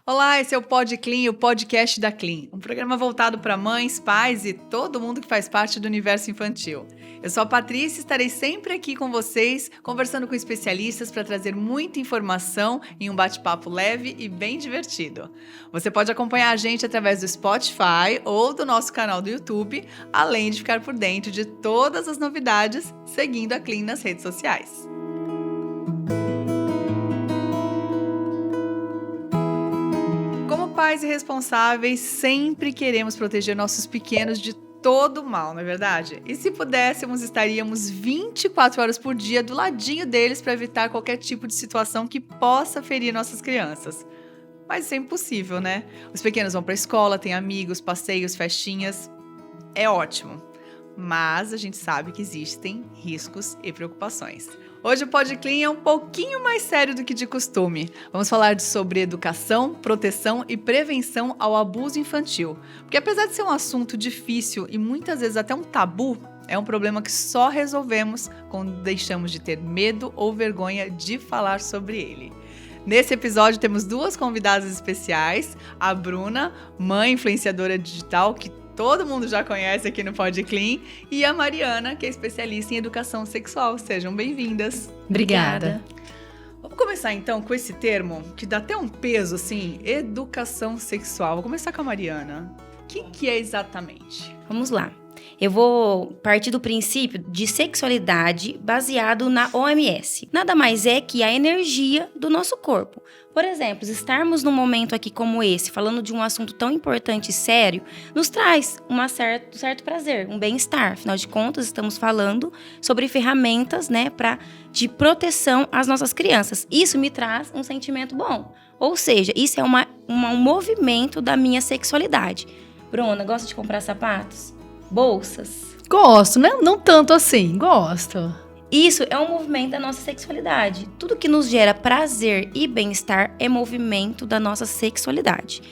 Olá, esse é o Pod Clean, o podcast da Clean, um programa voltado para mães, pais e todo mundo que faz parte do universo infantil. Eu sou a Patrícia e estarei sempre aqui com vocês, conversando com especialistas para trazer muita informação em um bate-papo leve e bem divertido. Você pode acompanhar a gente através do Spotify ou do nosso canal do YouTube, além de ficar por dentro de todas as novidades, seguindo a Clean nas redes sociais. Pais e responsáveis, sempre queremos proteger nossos pequenos de todo mal, não é verdade? E se pudéssemos, estaríamos 24 horas por dia do ladinho deles para evitar qualquer tipo de situação que possa ferir nossas crianças. Mas isso é impossível, né? Os pequenos vão para a escola, têm amigos, passeios, festinhas. É ótimo. Mas a gente sabe que existem riscos e preocupações. Hoje o Pod Clean é um pouquinho mais sério do que de costume. Vamos falar sobre educação, proteção e prevenção ao abuso infantil. Porque apesar de ser um assunto difícil e muitas vezes até um tabu, é um problema que só resolvemos quando deixamos de ter medo ou vergonha de falar sobre ele. Nesse episódio temos duas convidadas especiais, a Bruna, mãe influenciadora digital, que todo mundo já conhece aqui no Pod Clean, e a Mariana, que é especialista em educação sexual. Sejam bem-vindas. Obrigada. Vamos começar então com esse termo, que dá até um peso, assim, educação sexual. Vou começar com a Mariana. O que é exatamente? Vamos lá. Eu vou partir do princípio de sexualidade baseado na OMS. Nada mais é que a energia do nosso corpo. Por exemplo, estarmos num momento aqui como esse, falando de um assunto tão importante e sério, nos traz um certo prazer, um bem-estar. Afinal de contas, estamos falando sobre ferramentas, de proteção às nossas crianças. Isso me traz um sentimento bom. Ou seja, isso é um movimento da minha sexualidade. Bruna, gosta de comprar sapatos? Bolsas? Gosto, né? Não tanto assim, gosto. Isso é um movimento da nossa sexualidade. Tudo que nos gera prazer e bem-estar é movimento da nossa sexualidade.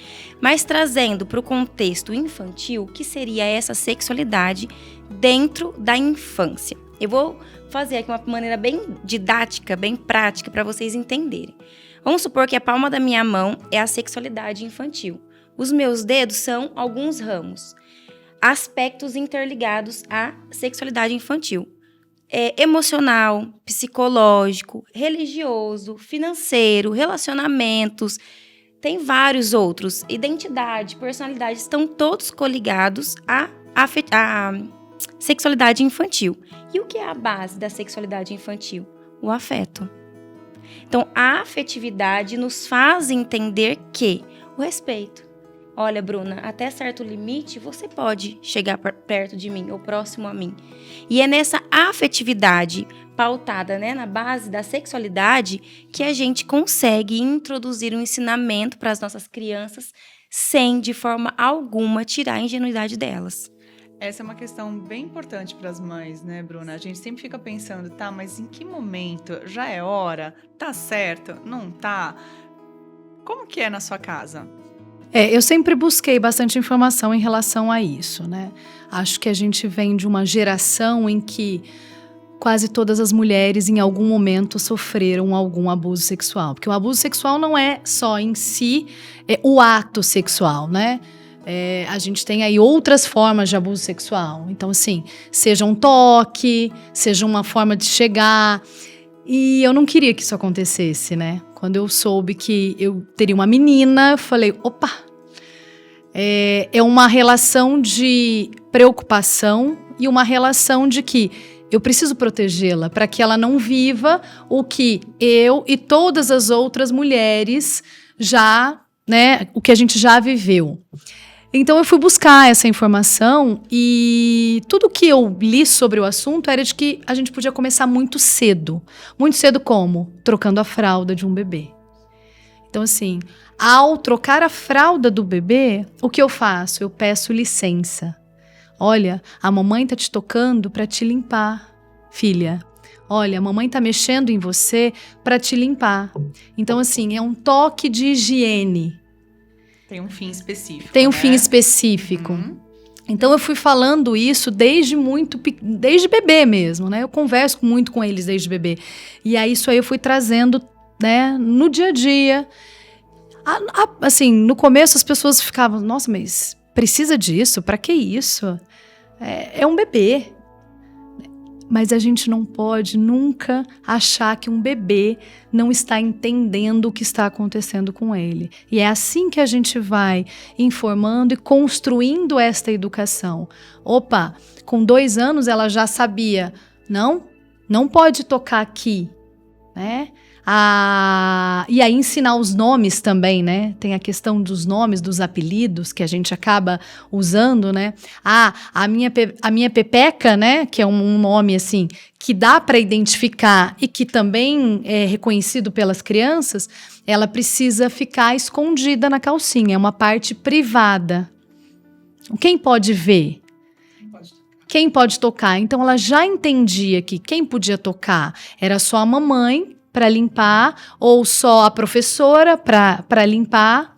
Mas trazendo para o contexto infantil, que seria essa sexualidade dentro da infância? Eu vou fazer aqui uma maneira bem didática, bem prática para vocês entenderem. Vamos supor que a palma da minha mão é a sexualidade infantil. Os meus dedos são alguns ramos. Aspectos interligados à sexualidade infantil. Emocional, psicológico, religioso, financeiro, relacionamentos, tem vários outros. Identidade, personalidade, estão todos coligados à sexualidade infantil. E o que é a base da sexualidade infantil? O afeto. Então, a afetividade nos faz entender que o respeito. Olha, Bruna, até certo limite você pode chegar perto de mim ou próximo a mim. E é nessa afetividade pautada, na base da sexualidade que a gente consegue introduzir um ensinamento para as nossas crianças sem, de forma alguma, tirar a ingenuidade delas. Essa é uma questão bem importante para as mães, né, Bruna? A gente sempre fica pensando, mas em que momento? Já é hora? Tá certo? Não tá? Como que é na sua casa? Eu sempre busquei bastante informação em relação a isso, né? Acho que a gente vem de uma geração em que quase todas as mulheres em algum momento sofreram algum abuso sexual. Porque o abuso sexual não é só em si o ato sexual, né? A gente tem aí outras formas de abuso sexual. Então, assim, seja um toque, seja uma forma de chegar. E eu não queria que isso acontecesse, né? Quando eu soube que eu teria uma menina, eu falei, opa! É uma relação de preocupação e uma relação de que eu preciso protegê-la para que ela não viva o que eu e todas as outras mulheres o que a gente já viveu. Então eu fui buscar essa informação e tudo que eu li sobre o assunto era de que a gente podia começar muito cedo. Muito cedo como? Trocando a fralda de um bebê. Então assim, ao trocar a fralda do bebê, o que eu faço? Eu peço licença. Olha, a mamãe tá te tocando para te limpar, filha. Olha, a mamãe tá mexendo em você para te limpar. Então assim, é um toque de higiene. Tem um fim específico. Tem um fim específico. Uhum. Então eu fui falando isso desde bebê mesmo, né? Eu converso muito com eles desde bebê. E aí isso aí eu fui trazendo, no dia a dia. Assim, no começo as pessoas ficavam, nossa, mas precisa disso? Pra que isso? É um bebê. Mas a gente não pode nunca achar que um bebê não está entendendo o que está acontecendo com ele. E é assim que a gente vai informando e construindo esta educação. Opa, com 2 anos ela já sabia, não pode tocar aqui, né? E aí ensinar os nomes também, né? Tem a questão dos nomes, dos apelidos que a gente acaba usando, né? A minha Pepeca, né? Que é um nome assim que dá para identificar e que também é reconhecido pelas crianças. Ela precisa ficar escondida na calcinha, é uma parte privada. Quem pode ver? Quem pode tocar? Então ela já entendia que quem podia tocar era só a mamãe para limpar, ou só a professora para limpar,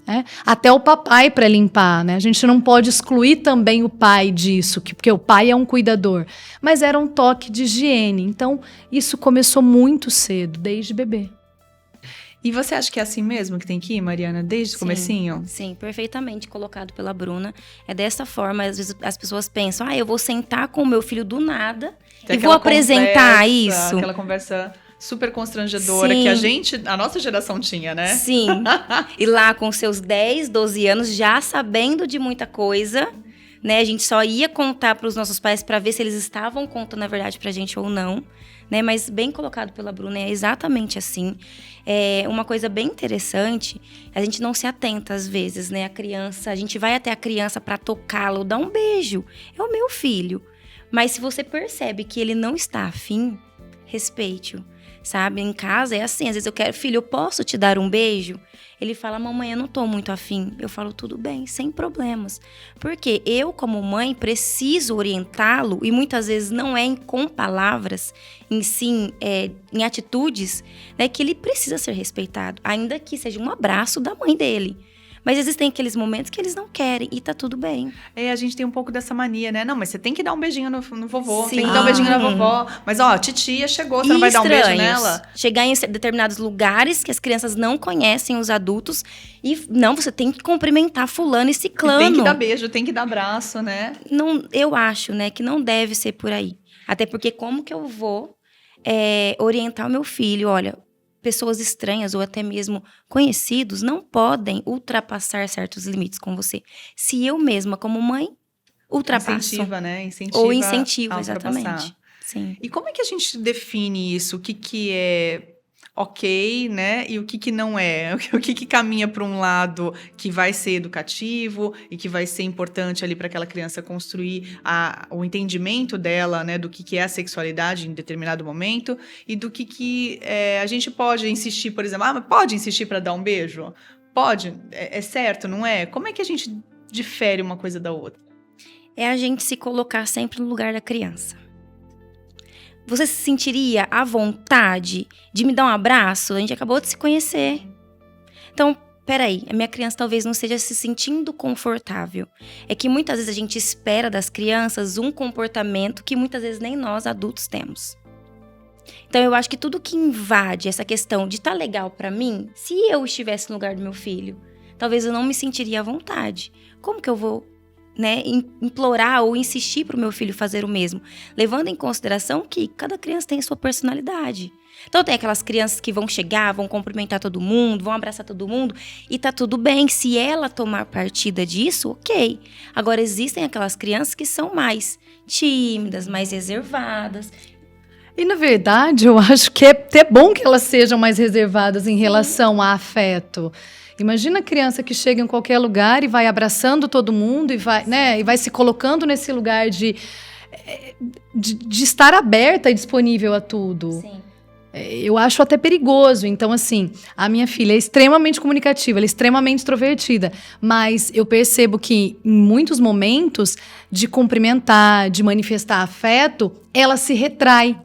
né? Até o papai para limpar, né? A gente não pode excluir também o pai disso, porque o pai é um cuidador. Mas era um toque de higiene. Então, isso começou muito cedo, desde bebê. E você acha que é assim mesmo que tem que ir, Mariana, desde o comecinho? Sim, perfeitamente colocado pela Bruna. É dessa forma, às vezes as pessoas pensam, eu vou sentar com o meu filho do nada e vou apresentar isso. Aquela conversa super constrangedora que a nossa geração tinha, né? Sim. E lá com seus 10, 12 anos, já sabendo de muita coisa, né? A gente só ia contar para os nossos pais para ver se eles estavam contando a verdade pra gente ou não, né? Mas bem colocado pela Bruna, é exatamente assim. É uma coisa bem interessante, a gente não se atenta às vezes, né? A gente vai até a criança para tocá-lo, dar um beijo. É o meu filho. Mas se você percebe que ele não está afim, respeite-o. Sabe, em casa é assim, às vezes filho, eu posso te dar um beijo? Ele fala, mamãe, eu não tô muito afim. Eu falo, tudo bem, sem problemas. Porque eu, como mãe, preciso orientá-lo, e muitas vezes não é com palavras, em atitudes, né, que ele precisa ser respeitado, ainda que seja um abraço da mãe dele. Mas existem aqueles momentos que eles não querem e tá tudo bem. A gente tem um pouco dessa mania, né? Não, mas você tem que dar um beijinho no vovô, Sim. Tem que dar um beijinho na vovó. Mas, a titia chegou, você não vai dar um beijo nela? Chegar em determinados lugares que as crianças não conhecem os adultos e, não, você tem que cumprimentar fulano e ciclano. Tem que dar beijo, tem que dar abraço, né? Não, eu acho, né, que não deve ser por aí. Até porque como que eu vou orientar o meu filho? Olha, pessoas estranhas ou até mesmo conhecidos não podem ultrapassar certos limites com você. Se eu mesma, como mãe, ultrapasso. Incentiva, né? Ou incentivo, exatamente. Sim. E como é que a gente define isso? O que é ok, né? E o que não é? O que caminha para um lado que vai ser educativo e que vai ser importante ali para aquela criança construir o entendimento dela, né? Do que é a sexualidade em determinado momento e do que a gente pode insistir, por exemplo, mas pode insistir para dar um beijo? Pode? É certo, não é? Como é que a gente difere uma coisa da outra? É a gente se colocar sempre no lugar da criança. Você se sentiria à vontade de me dar um abraço? A gente acabou de se conhecer. Então, peraí, a minha criança talvez não esteja se sentindo confortável. É que muitas vezes a gente espera das crianças um comportamento que muitas vezes nem nós adultos temos. Então, eu acho que tudo que invade essa questão de tá legal pra mim, se eu estivesse no lugar do meu filho, talvez eu não me sentiria à vontade. Como que eu vou, né, implorar ou insistir para o meu filho fazer o mesmo, levando em consideração que cada criança tem a sua personalidade. Então tem aquelas crianças que vão chegar, vão cumprimentar todo mundo, vão abraçar todo mundo e tá tudo bem, se ela tomar partida disso, ok. Agora existem aquelas crianças que são mais tímidas, mais reservadas. E na verdade eu acho que é até bom que elas sejam mais reservadas em relação a afeto. Imagina a criança que chega em qualquer lugar e vai abraçando todo mundo e vai se colocando nesse lugar de estar aberta e disponível a tudo. Sim. Eu acho até perigoso. Então, assim, a minha filha é extremamente comunicativa, ela é extremamente extrovertida. Mas eu percebo que em muitos momentos de cumprimentar, de manifestar afeto, ela se retrai.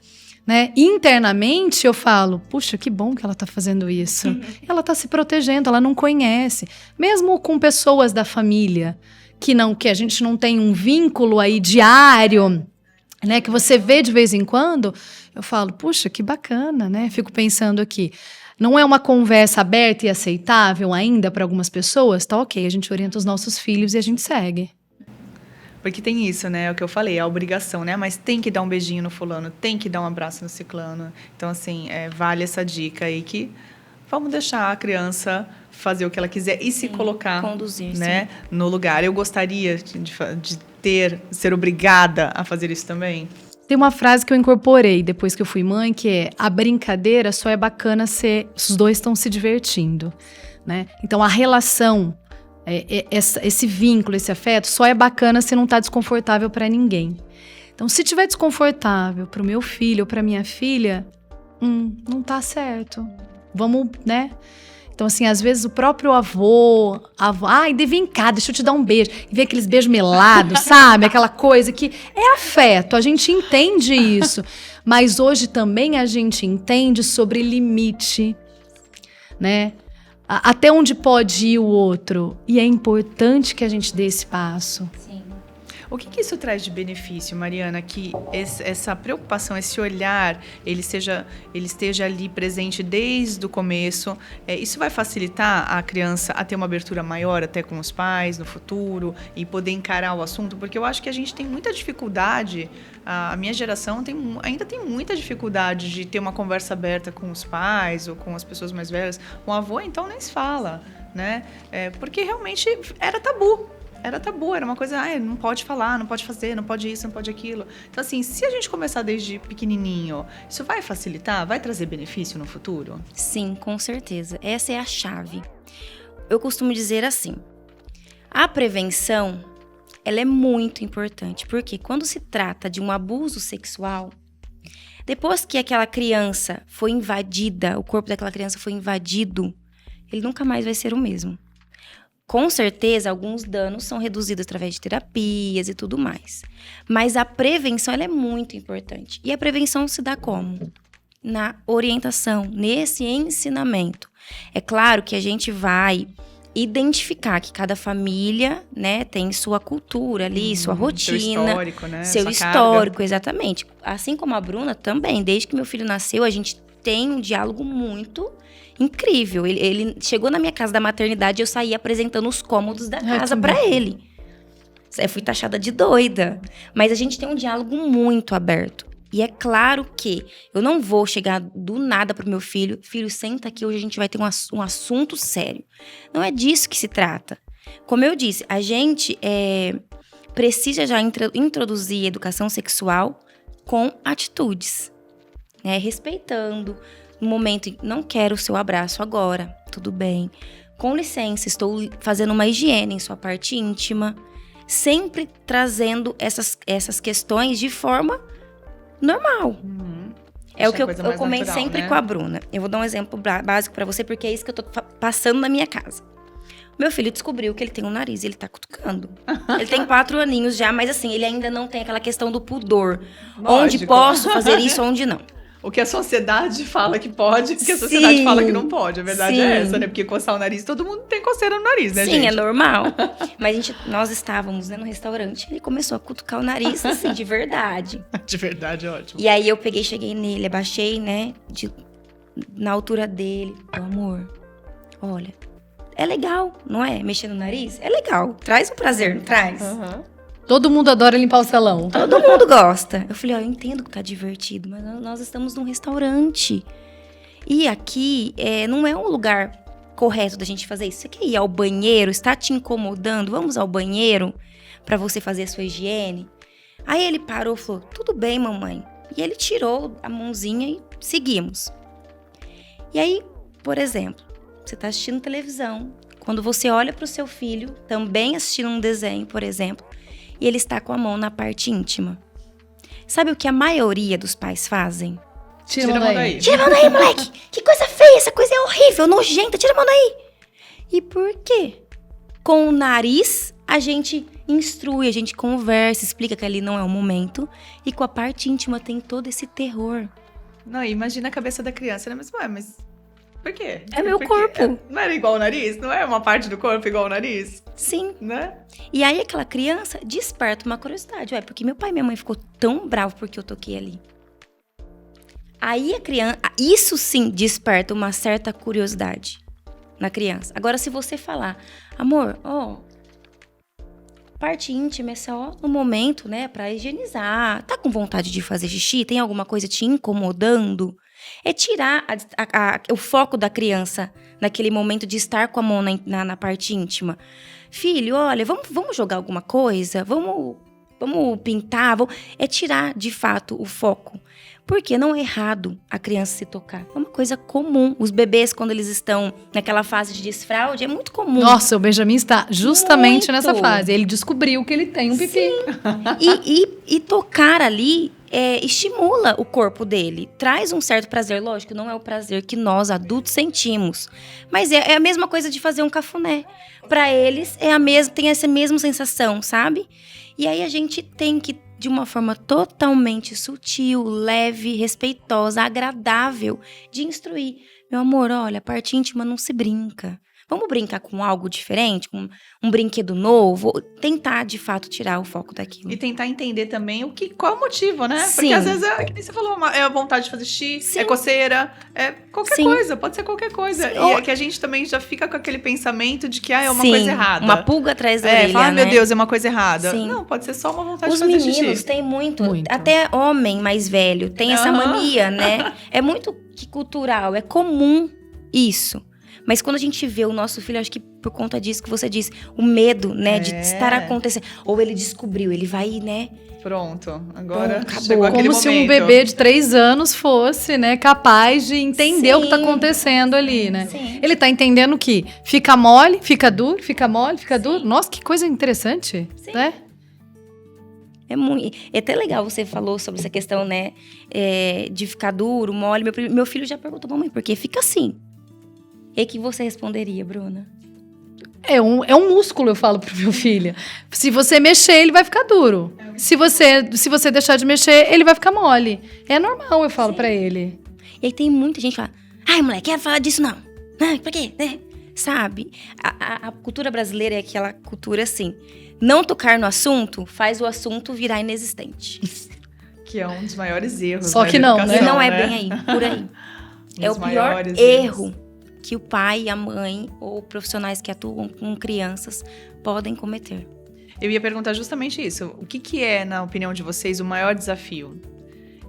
Né? Internamente eu falo, puxa, que bom que ela está fazendo isso. Ela está se protegendo, ela não conhece. Mesmo com pessoas da família que a gente não tem um vínculo aí diário, né? Que você vê de vez em quando, eu falo, puxa, que bacana, né? Fico pensando aqui. Não é uma conversa aberta e aceitável ainda para algumas pessoas? Tá ok, a gente orienta os nossos filhos e a gente segue. Porque tem isso, né? É o que eu falei, a obrigação, né? Mas tem que dar um beijinho no fulano, tem que dar um abraço no ciclano. Então, assim, vale essa dica aí que vamos deixar a criança fazer o que ela quiser e se colocar, conduzir, né, no lugar. Eu gostaria de ser obrigada a fazer isso também. Tem uma frase que eu incorporei depois que eu fui mãe, que é: a brincadeira só é bacana se os dois estão se divertindo, né? Então, a relação, esse vínculo, esse afeto, só é bacana se não está desconfortável para ninguém. Então, se tiver desconfortável para o meu filho ou para minha filha, não tá certo. Vamos, né? Então, assim, às vezes o próprio avô, ai, vem cá, deixa eu te dar um beijo. E vem aqueles beijos melados, sabe? Aquela coisa que é afeto, a gente entende isso. Mas hoje também a gente entende sobre limite, né? Até onde pode ir o outro. E é importante que a gente dê esse passo. Sim. O que isso traz de benefício, Mariana? Que essa preocupação, esse olhar, ele esteja ali presente desde o começo. Isso vai facilitar a criança a ter uma abertura maior até com os pais no futuro e poder encarar o assunto? Porque eu acho que a gente tem muita dificuldade, a minha geração ainda tem muita dificuldade de ter uma conversa aberta com os pais ou com as pessoas mais velhas. Com o avô, então, nem se fala, né? Porque realmente era tabu. Era uma coisa, não pode falar, não pode fazer, não pode isso, não pode aquilo. Então, assim, se a gente começar desde pequenininho, isso vai facilitar, vai trazer benefício no futuro? Sim, com certeza. Essa é a chave. Eu costumo dizer assim, a prevenção, ela é muito importante, porque quando se trata de um abuso sexual, depois que aquela criança foi invadida, o corpo daquela criança foi invadido, ele nunca mais vai ser o mesmo. Com certeza, alguns danos são reduzidos através de terapias e tudo mais. Mas a prevenção, ela é muito importante. E a prevenção se dá como? Na orientação, nesse ensinamento. É claro que a gente vai identificar que cada família, né, tem sua cultura ali, sua rotina. Seu histórico, né? Seu histórico, exatamente. Assim como a Bruna também, desde que meu filho nasceu, a gente tem um diálogo muito incrível. Ele chegou na minha casa da maternidade e eu saí apresentando os cômodos da casa pra ele. Eu fui taxada de doida. Mas a gente tem um diálogo muito aberto. E é claro que eu não vou chegar do nada pro meu filho. Filho, senta aqui, hoje a gente vai ter um assunto sério. Não é disso que se trata. Como eu disse, a gente precisa já introduzir educação sexual com atitudes, né? Respeitando. No momento em não quero o seu abraço agora, tudo bem. Com licença, estou fazendo uma higiene em sua parte íntima. Sempre trazendo essas questões de forma normal. É o que eu comento sempre, né? Com a Bruna. Eu vou dar um exemplo básico pra você, porque é isso que eu tô passando na minha casa. Meu filho descobriu que ele tem um nariz e ele tá cutucando. Ele tem 4 aninhos já, mas assim, ele ainda não tem aquela questão do pudor. Lógico. Onde posso fazer isso, onde não. O que a sociedade fala que pode, o que a sociedade fala que não pode. A verdade é essa, né? Porque coçar o nariz, todo mundo tem coceira no nariz, né, gente? Sim, é normal. Mas nós estávamos, né, no restaurante, ele começou a cutucar o nariz, assim, de verdade. De verdade, ótimo. E aí eu cheguei nele, abaixei, né, na altura dele. Amor, olha, é legal, não é? Mexer no nariz? É legal. Traz um prazer, não traz? Todo mundo adora limpar o salão. Todo mundo gosta. Eu falei, eu entendo que tá divertido, mas nós estamos num restaurante. E aqui não é um lugar correto da gente fazer isso. Você quer ir ao banheiro? Está te incomodando? Vamos ao banheiro para você fazer a sua higiene? Aí ele parou e falou, tudo bem, mamãe. E ele tirou a mãozinha e seguimos. E aí, por exemplo, você tá assistindo televisão. Quando você olha pro seu filho, também assistindo um desenho, por exemplo, e ele está com a mão na parte íntima. Sabe o que a maioria dos pais fazem? Tira a mão daí. Tira a mão daí, moleque! Que coisa feia, essa coisa é horrível, nojenta, tira a mão daí! E por quê? Com o nariz, a gente instrui, a gente conversa, explica que ali não é o momento. E com a parte íntima tem todo esse terror. Não, imagina a cabeça da criança, né? Mas por quê? É meu corpo. Não era igual o nariz? Não é uma parte do corpo igual o nariz? Sim. Né? E aí aquela criança desperta uma curiosidade. Ué, porque meu pai e minha mãe ficou tão bravos porque eu toquei ali. Aí a criança, isso sim desperta uma certa curiosidade na criança. Agora, se você falar, amor, parte íntima é só no momento, né, pra higienizar. Tá com vontade de fazer xixi? Tem alguma coisa te incomodando? É tirar o foco da criança naquele momento de estar com a mão na parte íntima. Filho, olha, vamos jogar alguma coisa? Vamos pintar? É tirar, de fato, o foco. Porque não é errado a criança se tocar. É uma coisa comum. Os bebês, quando eles estão naquela fase de desfraude, é muito comum. Nossa, o Benjamin está justamente Muito. nessa fase. Ele descobriu que ele tem um pipi. E tocar ali estimula o corpo dele. Traz um certo prazer. Lógico, não é o prazer que nós, adultos, sentimos. Mas é a mesma coisa de fazer um cafuné. Para eles, tem essa mesma sensação, sabe? E aí a gente tem que, de uma forma totalmente sutil, leve, respeitosa, agradável, de instruir. Meu amor, olha, a parte íntima não se brinca. Vamos brincar com algo diferente, com um brinquedo novo? Tentar, de fato, tirar o foco daquilo. E tentar entender também qual é o motivo, né? Sim. Porque às vezes, que nem você falou, é a vontade de fazer xixi, Sim. é coceira, é qualquer Sim. coisa, pode ser qualquer coisa. Sim. E é que a gente também já fica com aquele pensamento de que é uma Sim, coisa errada. uma pulga atrás da orelha, fala, né? meu Deus, é uma coisa errada. Sim. Não, pode ser só uma vontade Os de fazer meninos xixi. têm muito, até homem mais velho, tem essa mania, né? É muito cultural, é comum isso. Mas quando a gente vê o nosso filho, acho que por conta disso que você disse, o medo, né, de estar acontecendo. Ou ele descobriu, ele vai, né? Pronto, agora Acabou. chegou aquele Como momento. se um bebê de 3 anos fosse, né, capaz de entender o que tá acontecendo ali, né? Sim. Ele tá entendendo que fica mole, fica duro, fica mole, fica duro. Nossa, que coisa interessante, Sim. né? É até legal você falou sobre essa questão, né, de ficar duro, mole. Meu filho já perguntou, mamãe, por que fica assim? E que você responderia, Bruna? É um músculo, eu falo pro meu filho. Se você mexer, ele vai ficar duro. Se você deixar de mexer, ele vai ficar mole. É normal, eu falo pra ele. E aí tem muita gente que fala, ai, moleque, quero falar disso não. Ai, pra quê? Sabe? A cultura brasileira é aquela cultura assim, não tocar no assunto faz o assunto virar inexistente. Que é um dos maiores erros. Só né, que da não, né? educação, E não é bem aí, por aí. É o Dos pior maiores erro que o pai, a mãe ou profissionais que atuam com crianças podem cometer. Eu ia perguntar justamente isso. O que é, na opinião de vocês, o maior desafio?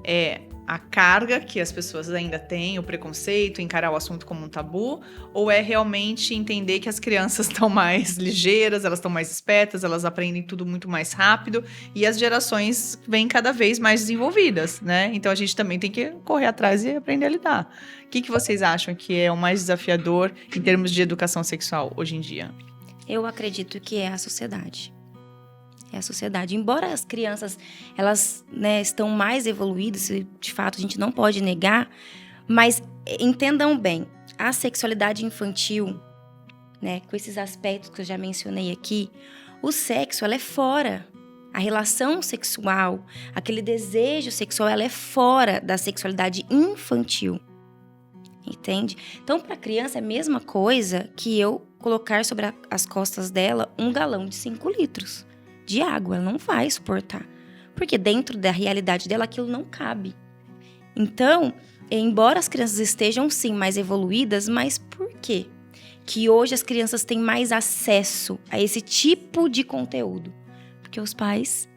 É a carga que as pessoas ainda têm, o preconceito, encarar o assunto como um tabu? Ou é realmente entender que as crianças estão mais ligeiras, elas estão mais espertas, elas aprendem tudo muito mais rápido e as gerações vêm cada vez mais desenvolvidas, né? Então a gente também tem que correr atrás e aprender a lidar. O que vocês acham que é o mais desafiador em termos de educação sexual hoje em dia? Eu acredito que é a sociedade. É a sociedade. Embora as crianças, elas, né, estão mais evoluídas, de fato a gente não pode negar, mas entendam bem, a sexualidade infantil, né, com esses aspectos que eu já mencionei aqui, o sexo, ela é fora. A relação sexual, aquele desejo sexual, ela é fora da sexualidade infantil. Entende? Então, para a criança é a mesma coisa que eu colocar sobre as costas dela um galão de 5 litros de água. Ela não vai suportar. Porque dentro da realidade dela, aquilo não cabe. Então, embora as crianças estejam, sim, mais evoluídas, mas por quê? Que hoje as crianças têm mais acesso a esse tipo de conteúdo. Porque os pais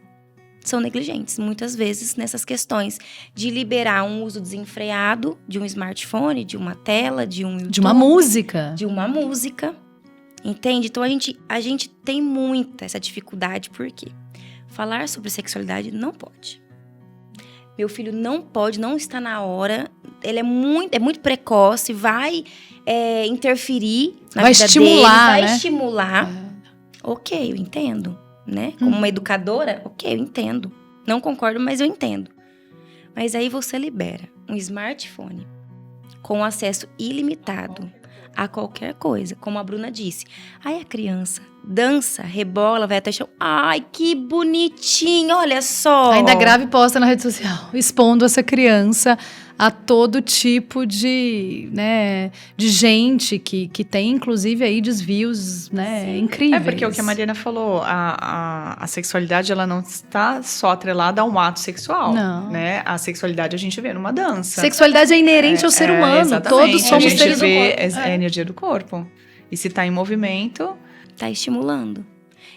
são negligentes, muitas vezes, nessas questões de liberar um uso desenfreado de um smartphone, de uma tela, de um YouTube, De uma música. de uma música, entende? Então, a gente tem muita essa dificuldade, por quê? Falar sobre sexualidade não pode. Meu filho não pode, não está na hora, ele é muito precoce, vai interferir na Vai vida estimular, dele, vai né? estimular. Ok, eu entendo. Né? Como uma educadora, ok, eu entendo. Não concordo, mas eu entendo. Mas aí você libera um smartphone com acesso ilimitado a qualquer coisa, como a Bruna disse. Aí a criança dança, rebola, vai até o chão. Ai, que bonitinho, olha só. Ainda grave e posta na rede social, expondo essa criança a todo tipo de, né, de gente que tem, inclusive, aí desvios, né, incríveis. É porque o que a Mariana falou, a sexualidade, ela não está só atrelada a um ato sexual, Não. né? A sexualidade a gente vê numa dança. Sexualidade é inerente ao ser humano, exatamente. todos somos a gente seres do vê, corpo. é a energia do corpo. E se tá em movimento... Tá estimulando.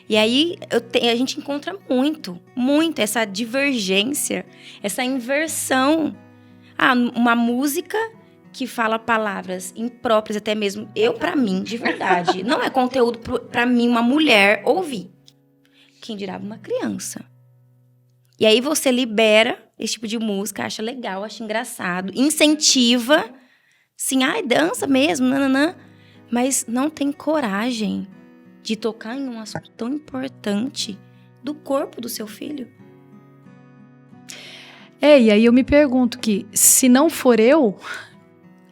E aí, a gente encontra muito essa divergência, essa inversão. Uma música que fala palavras impróprias, até mesmo pra mim, de verdade, não é conteúdo pra mim, uma mulher, ouvir. Quem dirá uma criança. E aí você libera esse tipo de música, acha legal, acha engraçado, incentiva, sim, dança mesmo, nananã, mas não tem coragem de tocar em um assunto tão importante do corpo do seu filho. E aí eu me pergunto que, se não for eu,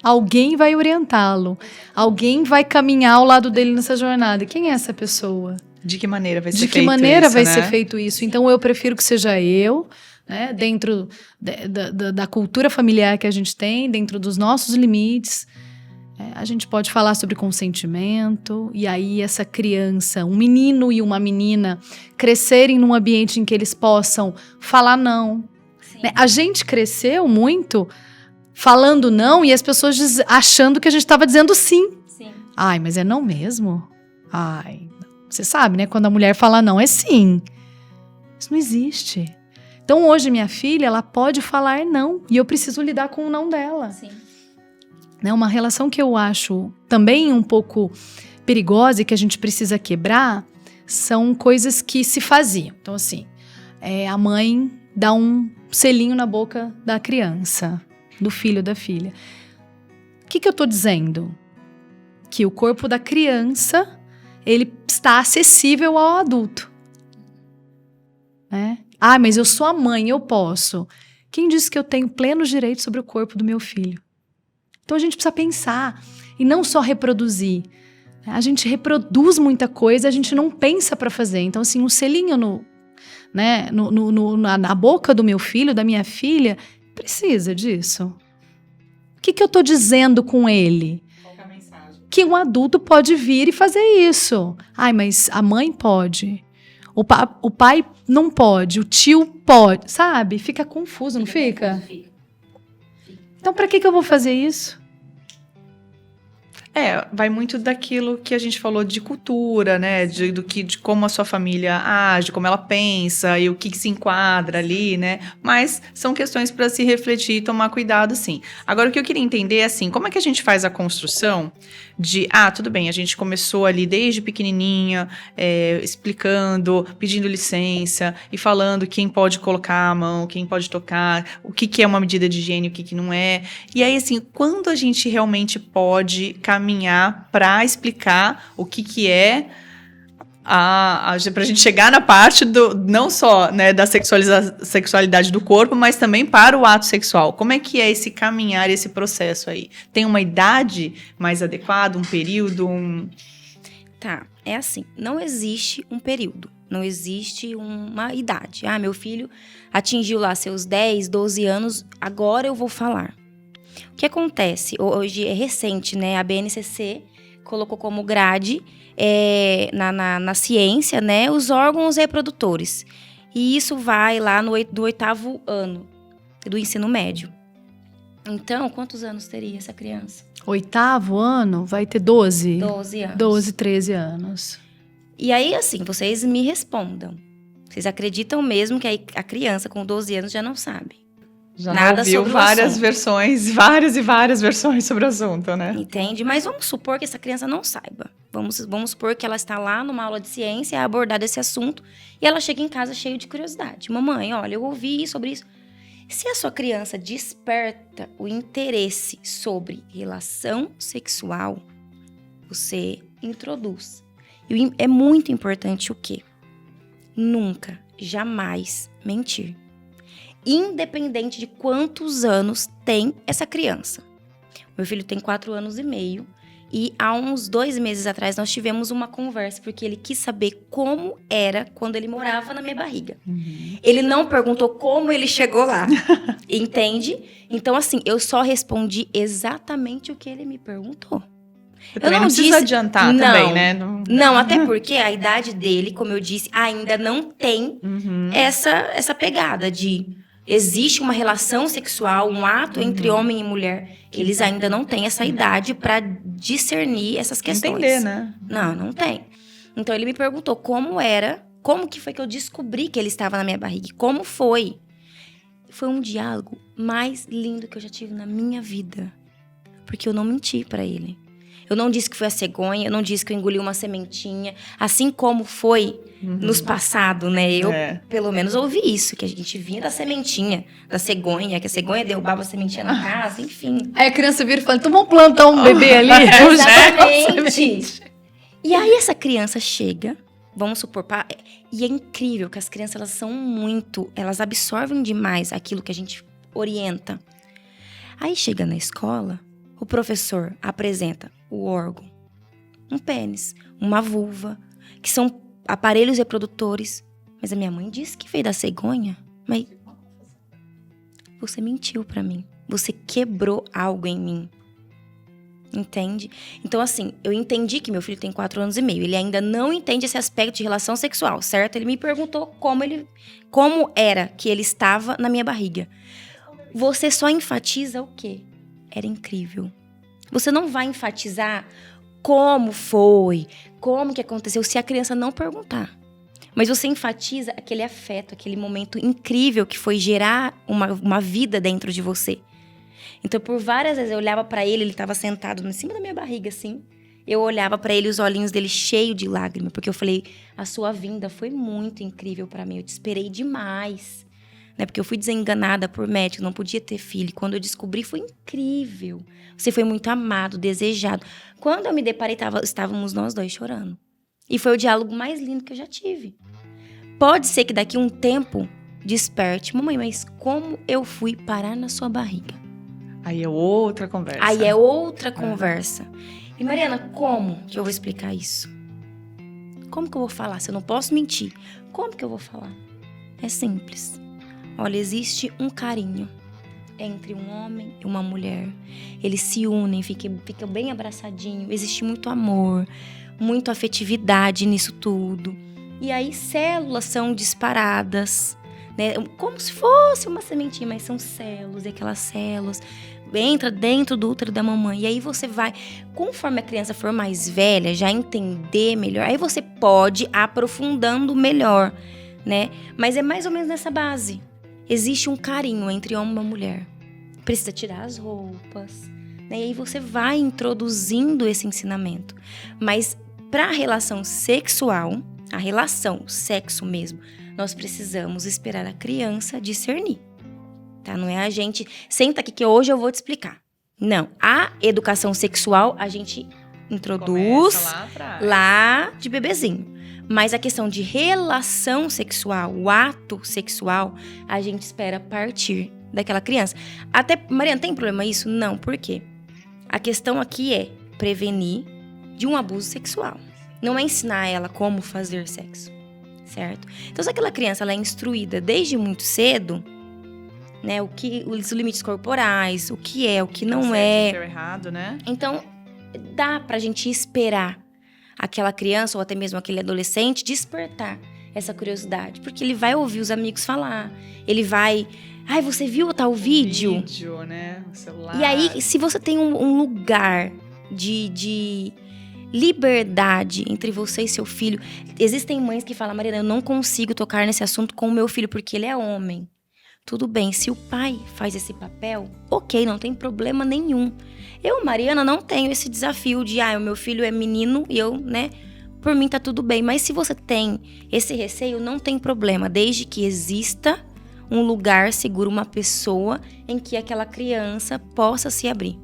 alguém vai orientá-lo. Alguém vai caminhar ao lado dele nessa jornada. Quem é essa pessoa? De que maneira vai ser De feito que isso, maneira vai né? ser feito isso? Então, eu prefiro que seja eu, né, dentro da cultura familiar que a gente tem, dentro dos nossos limites. A gente pode falar sobre consentimento, e aí essa criança, um menino e uma menina, crescerem num ambiente em que eles possam falar não. Né? A gente cresceu muito falando não e as pessoas achando que a gente estava dizendo sim. Ai, mas é não mesmo? Ai, você sabe, né? Quando a mulher fala não, é sim. Isso não existe. Então, hoje, minha filha, ela pode falar não, e eu preciso lidar com o não dela. Sim. Né, uma relação que eu acho também um pouco perigosa e que a gente precisa quebrar são coisas que se faziam. Então, assim, a mãe dá um selinho na boca da criança, do filho, da filha. O que eu tô dizendo? Que o corpo da criança, ele está acessível ao adulto. Né? Mas eu sou a mãe, eu posso. Quem disse que eu tenho plenos direitos sobre o corpo do meu filho? Então, a gente precisa pensar e não só reproduzir. A gente reproduz muita coisa, a gente não pensa para fazer. Então, assim, um selinho na boca do meu filho, da minha filha, precisa disso. O que eu tô dizendo com ele? Qual que é a mensagem? Que um adulto pode vir e fazer isso. Mas a mãe pode. O pai não pode, o tio pode. Sabe? Fica confuso, não fica? Então, para que eu vou fazer isso? Vai muito daquilo que a gente falou de cultura, né? De como a sua família age, como ela pensa e o que se enquadra ali, né? Mas são questões para se refletir e tomar cuidado, sim. Agora, o que eu queria entender é assim, como é que a gente faz a construção de, tudo bem, a gente começou ali desde pequenininha, explicando, pedindo licença e falando quem pode colocar a mão, quem pode tocar, o que é uma medida de higiene, o que não é. E aí, assim, quando a gente realmente pode caminhar para explicar o que é pra gente chegar na parte não só, né, da sexualidade do corpo, mas também para o ato sexual. Como é que é esse caminhar, esse processo aí? Tem uma idade mais adequada, um período? Tá, é assim, não existe um período, não existe uma idade. Meu filho atingiu lá seus 10, 12 anos, agora eu vou falar. O que acontece? Hoje é recente, né? A BNCC colocou como grade na ciência, né, os órgãos reprodutores. E isso vai lá do 8º ano do ensino médio. Então, quantos anos teria essa criança? 8º ano vai ter 12. 12 anos. 12, 13 anos. E aí, assim, vocês me respondam. Vocês acreditam mesmo que a criança com 12 anos já não sabe? Já nada ouviu sobre o várias assunto. versões, várias e várias versões sobre o assunto, né? Entende? Mas vamos supor que essa criança não saiba. Vamos supor que ela está lá numa aula de ciência, é abordado esse assunto, e ela chega em casa cheia de curiosidade. Mamãe, olha, eu ouvi sobre isso. Se a sua criança desperta o interesse sobre relação sexual, você introduz. E é muito importante o quê? Nunca, jamais mentir. Independente de quantos anos tem essa criança. Meu filho tem 4 anos e meio E há uns 2 meses atrás, nós tivemos uma conversa, porque ele quis saber como era quando ele morava na minha barriga. Ele não perguntou como ele chegou lá, entende? Então, assim, eu só respondi exatamente o que ele me perguntou. Eu também não preciso adiantar também, né? Não, até porque a idade dele, como eu disse, ainda não tem essa pegada de... Existe uma relação sexual, um ato entre homem e mulher. Eles ainda não têm essa idade para discernir essas questões. Entender, né? Não tem. Então, ele me perguntou como era, como que foi que eu descobri que ele estava na minha barriga. Como foi? Foi um diálogo mais lindo que eu já tive na minha vida. Porque eu não menti para ele. Eu não disse que foi a cegonha, eu não disse que eu engoli uma sementinha. Assim como foi nos passados, né? Eu, pelo menos, ouvi isso. Que a gente vinha da sementinha, da cegonha. Que a cegonha derrubava a sementinha na casa, enfim. Aí a criança vira e fala, então vamos plantar um bebê ali. Exatamente. E aí essa criança chega, vamos supor... E é incrível que as crianças, elas são muito... Elas absorvem demais aquilo que a gente orienta. Aí chega na escola, o professor apresenta o órgão, um pênis, uma vulva, que são aparelhos reprodutores. Mas a minha mãe disse que veio da cegonha. Mas você mentiu pra mim. Você quebrou algo em mim. Entende? Então, assim, eu entendi que meu filho tem 4 anos e meio. Ele ainda não entende esse aspecto de relação sexual, certo? Ele me perguntou como era que ele estava na minha barriga. Você só enfatiza o quê? Era incrível. Você não vai enfatizar como foi, como que aconteceu, se a criança não perguntar. Mas você enfatiza aquele afeto, aquele momento incrível que foi gerar uma vida dentro de você. Então, por várias vezes eu olhava pra ele estava sentado em cima da minha barriga, assim. Eu olhava pra ele, os olhinhos dele cheios de lágrimas, porque eu falei, a sua vinda foi muito incrível pra mim, eu te esperei demais. Né? Porque eu fui desenganada por médico, não podia ter filho. Quando eu descobri, foi incrível. Você foi muito amado, desejado. Quando eu me deparei, estávamos nós dois chorando. E foi o diálogo mais lindo que eu já tive. Pode ser que daqui a um tempo desperte. Mamãe, mas como eu fui parar na sua barriga? Aí é outra conversa. Aí é outra conversa. E Mariana, como que eu vou explicar isso? Como que eu vou falar? Se eu não posso mentir, como que eu vou falar? É simples. Olha, existe um carinho entre um homem e uma mulher. Eles se unem, ficam bem abraçadinhos. Existe muito amor, muita afetividade nisso tudo. E aí células são disparadas, né? Como se fosse uma sementinha, mas são células. E aquelas células entra dentro do útero da mamãe. E aí você vai, conforme a criança for mais velha, já entender melhor. Aí você pode ir aprofundando melhor, né? Mas é mais ou menos nessa base. Existe um carinho entre homem e uma mulher. Precisa tirar as roupas, né? E aí você vai introduzindo esse ensinamento. Mas para a relação sexual, a relação, sexo mesmo, nós precisamos esperar a criança discernir. Tá? Não é a gente... Senta aqui que hoje eu vou te explicar. Não. A educação sexual a gente introduz lá de bebezinho. Mas a questão de relação sexual, o ato sexual, a gente espera partir daquela criança. Até, Mariana, tem problema isso? Não, por quê? A questão aqui é prevenir de um abuso sexual. Não é ensinar ela como fazer sexo, certo? Então, se aquela criança ela é instruída desde muito cedo, né, os limites corporais, o que é, o que não é. Certo, errado, né? Então, dá pra gente esperar aquela criança ou até mesmo aquele adolescente despertar essa curiosidade. Porque ele vai ouvir os amigos falar. Ele vai... Ai, você viu tal vídeo? Vídeo, né? O celular. E aí, se você tem um lugar de liberdade entre você e seu filho... Existem mães que falam, Mariana, eu não consigo tocar nesse assunto com o meu filho porque ele é homem. Tudo bem, se o pai faz esse papel, ok, não tem problema nenhum. Eu, Mariana, não tenho esse desafio de, o meu filho é menino e eu, né, por mim tá tudo bem. Mas se você tem esse receio, não tem problema, desde que exista um lugar seguro, uma pessoa em que aquela criança possa se abrir.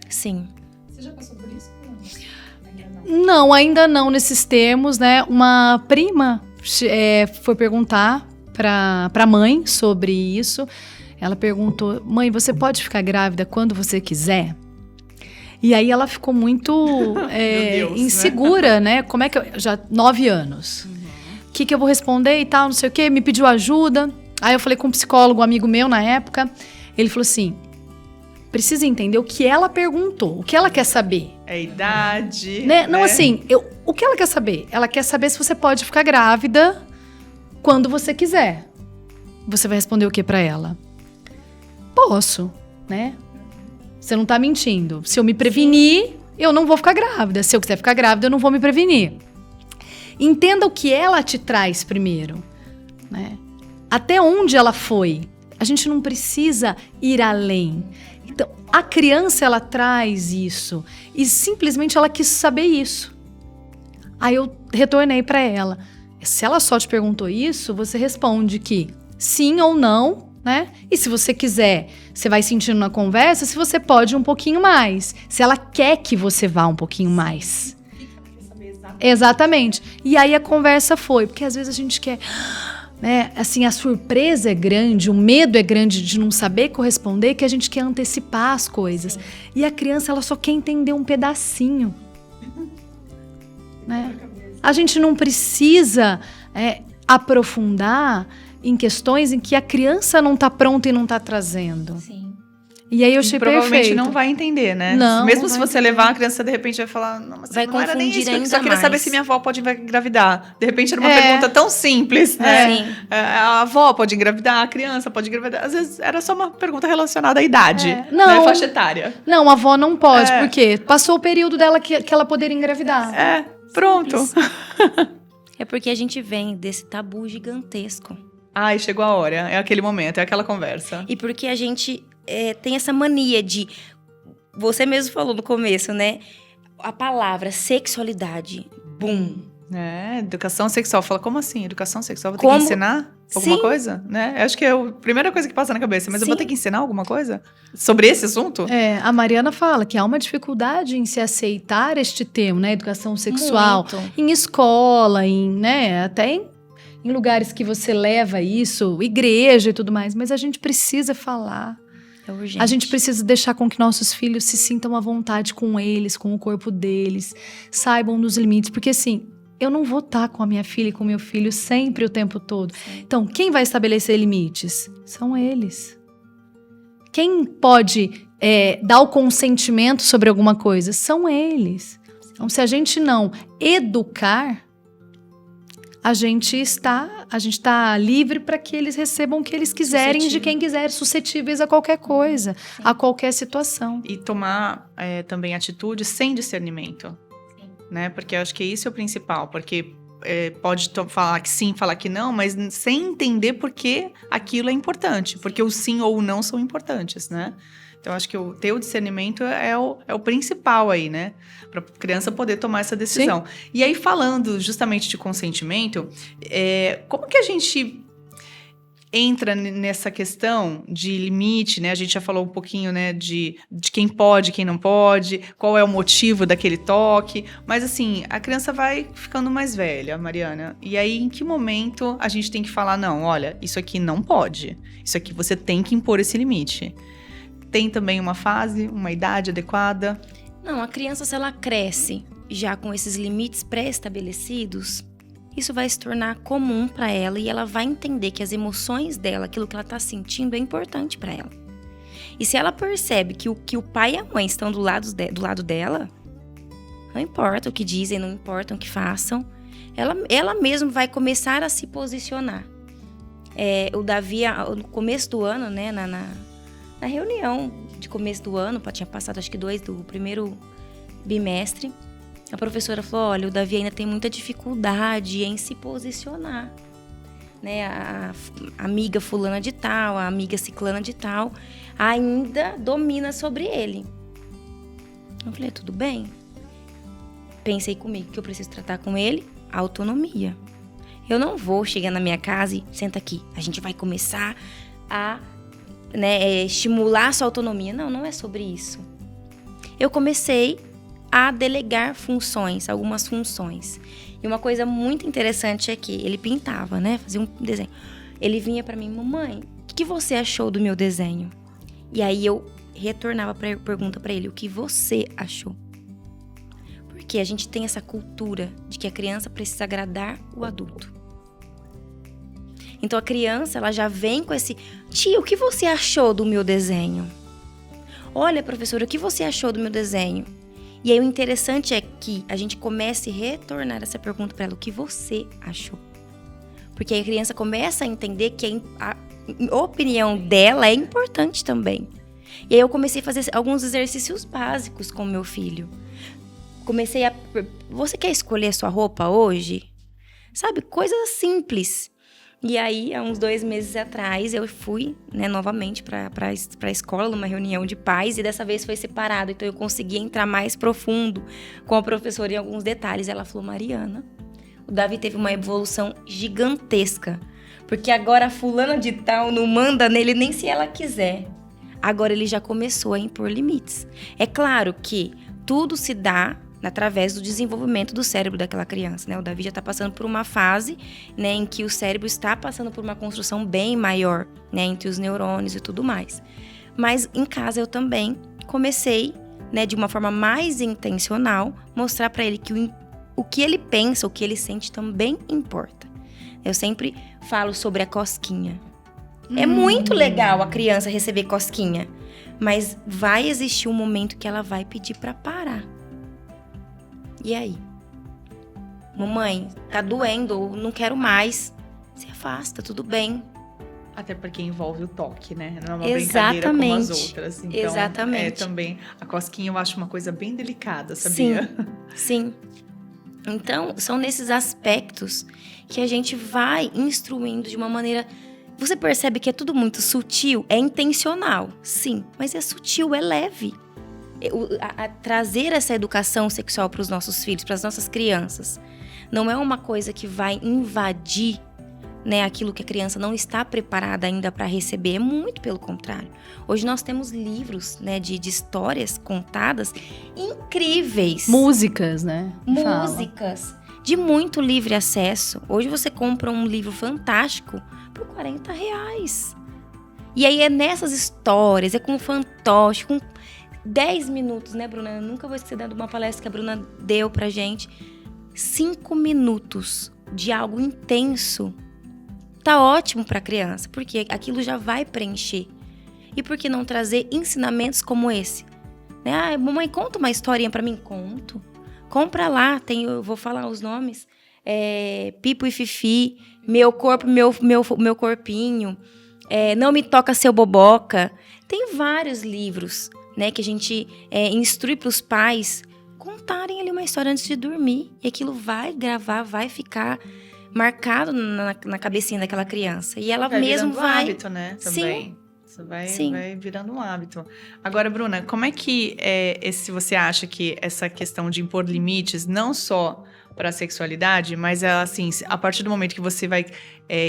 Sim. Você já passou por isso? Não, ainda não nesses termos, né? Uma prima foi perguntar para a mãe sobre isso. Ela perguntou, mãe, você pode ficar grávida quando você quiser? E aí ela ficou muito Deus, insegura, né? Como é que eu... Já 9 anos. O que eu vou responder e tal, não sei o quê. Me pediu ajuda. Aí eu falei com um psicólogo, um amigo meu na época. Ele falou assim, precisa entender o que ela perguntou, o que ela quer saber. É idade. Né? Não, assim, o que ela quer saber? Ela quer saber se você pode ficar grávida quando você quiser. Você vai responder o que pra ela? Posso, né? Você não tá mentindo. Se eu me prevenir, eu não vou ficar grávida. Se eu quiser ficar grávida, eu não vou me prevenir. Entenda o que ela te traz primeiro, né? Até onde ela foi. A gente não precisa ir além. Então, a criança, ela traz isso. E simplesmente ela quis saber isso. Aí eu retornei pra ela. Se ela só te perguntou isso, você responde que sim ou não, né? E se você quiser, você vai sentindo na conversa se você pode um pouquinho mais. Se ela quer que você vá um pouquinho mais. Exatamente. E aí a conversa foi. Porque às vezes a gente quer... né? Assim, a surpresa é grande, o medo é grande de não saber corresponder, que a gente quer antecipar as coisas. Sim. E a criança, ela só quer entender um pedacinho. Né? A gente não precisa aprofundar em questões em que a criança não está pronta e não está trazendo. Sim. E aí eu achei provavelmente perfeito. não vai entender, né? Não, mesmo não se vai você entender. levar a criança, de repente vai falar, não, mas vai não era nem confundir isso, eu ainda só queria saber mais. se minha avó pode engravidar. De repente era uma pergunta tão simples, né? Sim. A avó pode engravidar, a criança pode engravidar. Às vezes era só uma pergunta relacionada à idade, Não. né? Faixa etária. Não, a avó não pode, porque passou o período dela que ela poderia engravidar. Pronto. É porque a gente vem desse tabu gigantesco. Ai, chegou a hora, é aquele momento, é aquela conversa. E porque a gente tem essa mania de... Você mesmo falou no começo, né? A palavra sexualidade. Bum. Educação sexual. Fala, como assim? Educação sexual? Vou ter que ensinar alguma Sim. coisa? Né? Acho que é a primeira coisa que passa na cabeça. Mas eu Sim. vou ter que ensinar alguma coisa? Sobre esse assunto? A Mariana fala que há uma dificuldade em se aceitar este termo, né? Educação sexual. Muito. Em escola, até em lugares que você leva isso, igreja e tudo mais. Mas a gente precisa falar. É urgente. A gente precisa deixar com que nossos filhos se sintam à vontade com eles, com o corpo deles. Saibam dos limites. Porque assim, eu não vou estar com a minha filha e com o meu filho sempre o tempo todo. Então, quem vai estabelecer limites? São eles. Quem pode dar o consentimento sobre alguma coisa? São eles. Então, se a gente não educar, a gente está livre para que eles recebam o que eles quiserem de quem quiser, suscetíveis a qualquer coisa, a qualquer situação. E tomar também atitude sem discernimento. Né? Porque eu acho que isso é o principal. Porque pode falar que sim, falar que não, mas sem entender por que aquilo é importante. Porque o sim ou o não são importantes, né? Então, acho que ter o discernimento é o principal aí, né? Para a criança poder tomar essa decisão. Sim. E aí, falando justamente de consentimento, como que a gente entra nessa questão de limite, né? A gente já falou um pouquinho, né, de quem pode, quem não pode, qual é o motivo daquele toque. Mas, assim, a criança vai ficando mais velha, Mariana. E aí, em que momento a gente tem que falar, não, olha, isso aqui não pode. Isso aqui você tem que impor esse limite. Tem também uma fase, uma idade adequada? Não, a criança, se ela cresce já com esses limites pré-estabelecidos, isso vai se tornar comum para ela e ela vai entender que as emoções dela, aquilo que ela está sentindo, é importante para ela. E se ela percebe que o pai e a mãe estão do lado dela, não importa o que dizem, não importa o que façam, ela mesma vai começar a se posicionar. O Davi, no começo do ano, né, na reunião de começo do ano, tinha passado acho que 2 do primeiro bimestre, a professora falou, olha, o Davi ainda tem muita dificuldade em se posicionar, né? A amiga fulana de tal, a amiga ciclana de tal, ainda domina sobre ele. Eu falei, tudo bem. Pensei comigo que eu preciso tratar com ele a autonomia. Eu não vou chegar na minha casa e senta aqui, a gente vai começar a estimular a sua autonomia. Não é sobre isso. Eu comecei a delegar algumas funções. E uma coisa muito interessante é que ele pintava, né? Fazia um desenho. Ele vinha pra mim, mamãe, o que você achou do meu desenho? E aí eu retornava a pergunta para ele: o que você achou? Porque a gente tem essa cultura de que a criança precisa agradar o adulto. Então a criança, ela já vem com esse: tia, o que você achou do meu desenho? Olha, professora, o que você achou do meu desenho? E aí o interessante é que a gente comece a retornar essa pergunta para ela: o que você achou? Porque aí a criança começa a entender que a opinião dela é importante também. E aí eu comecei a fazer alguns exercícios básicos com meu filho. Comecei a... Você quer escolher a sua roupa hoje? Sabe? Coisas simples. E aí, há uns 2 meses atrás, eu fui, né, novamente para a escola, numa reunião de pais, e dessa vez foi separado. Então, eu consegui entrar mais profundo com a professora em alguns detalhes. Ela falou: Mariana, o Davi teve uma evolução gigantesca, porque agora a fulana de tal não manda nele nem se ela quiser. Agora ele já começou a impor limites. É claro que tudo se dá através do desenvolvimento do cérebro daquela criança, né? O Davi já está passando por uma fase, né, em que o cérebro está passando por uma construção bem maior, né, entre os neurônios e tudo mais. Mas em casa eu também comecei, né, de uma forma mais intencional, mostrar para ele que o que ele pensa, o que ele sente também importa. Eu sempre falo sobre a cosquinha. É muito legal a criança receber cosquinha, mas vai existir um momento que ela vai pedir para parar. E aí? Mamãe, tá doendo, não quero mais. Se afasta, tudo bem. Até porque envolve o toque, né? Não é uma brincadeira como as outras. Então, exatamente. Também a cosquinha eu acho uma coisa bem delicada, sabia? Sim. Então, são nesses aspectos que a gente vai instruindo de uma maneira... Você percebe que é tudo muito sutil? É intencional, sim, mas é sutil, é leve. Trazer essa educação sexual para os nossos filhos, para as nossas crianças, não é uma coisa que vai invadir, né, aquilo que a criança não está preparada ainda para receber. É muito pelo contrário. Hoje nós temos livros, né, de histórias contadas incríveis. Músicas, né? Músicas de muito livre acesso. Hoje você compra um livro fantástico por R$40. E aí é nessas histórias, é com fantoche, com 10 minutos, né, Bruna? Eu nunca vou esquecer de uma palestra que a Bruna deu pra gente. 5 minutos de algo intenso. Tá ótimo pra criança, porque aquilo já vai preencher. E por que não trazer ensinamentos como esse? Né? Ah, mamãe, conta uma historinha pra mim. Conto. Compra lá, eu vou falar os nomes. Pipo e Fifi, Meu Corpo, meu Corpinho, Não Me Toca Seu Boboca. Tem vários livros, né, que a gente instrui para os pais contarem ali uma história antes de dormir. E aquilo vai gravar, vai ficar marcado na cabecinha daquela criança. E ela mesmo vai... hábito, né? Também. Sim. Isso vai virando um hábito. Agora, Bruna, como é que se você acha que essa questão de impor limites, não só para a sexualidade, mas assim, a partir do momento que você vai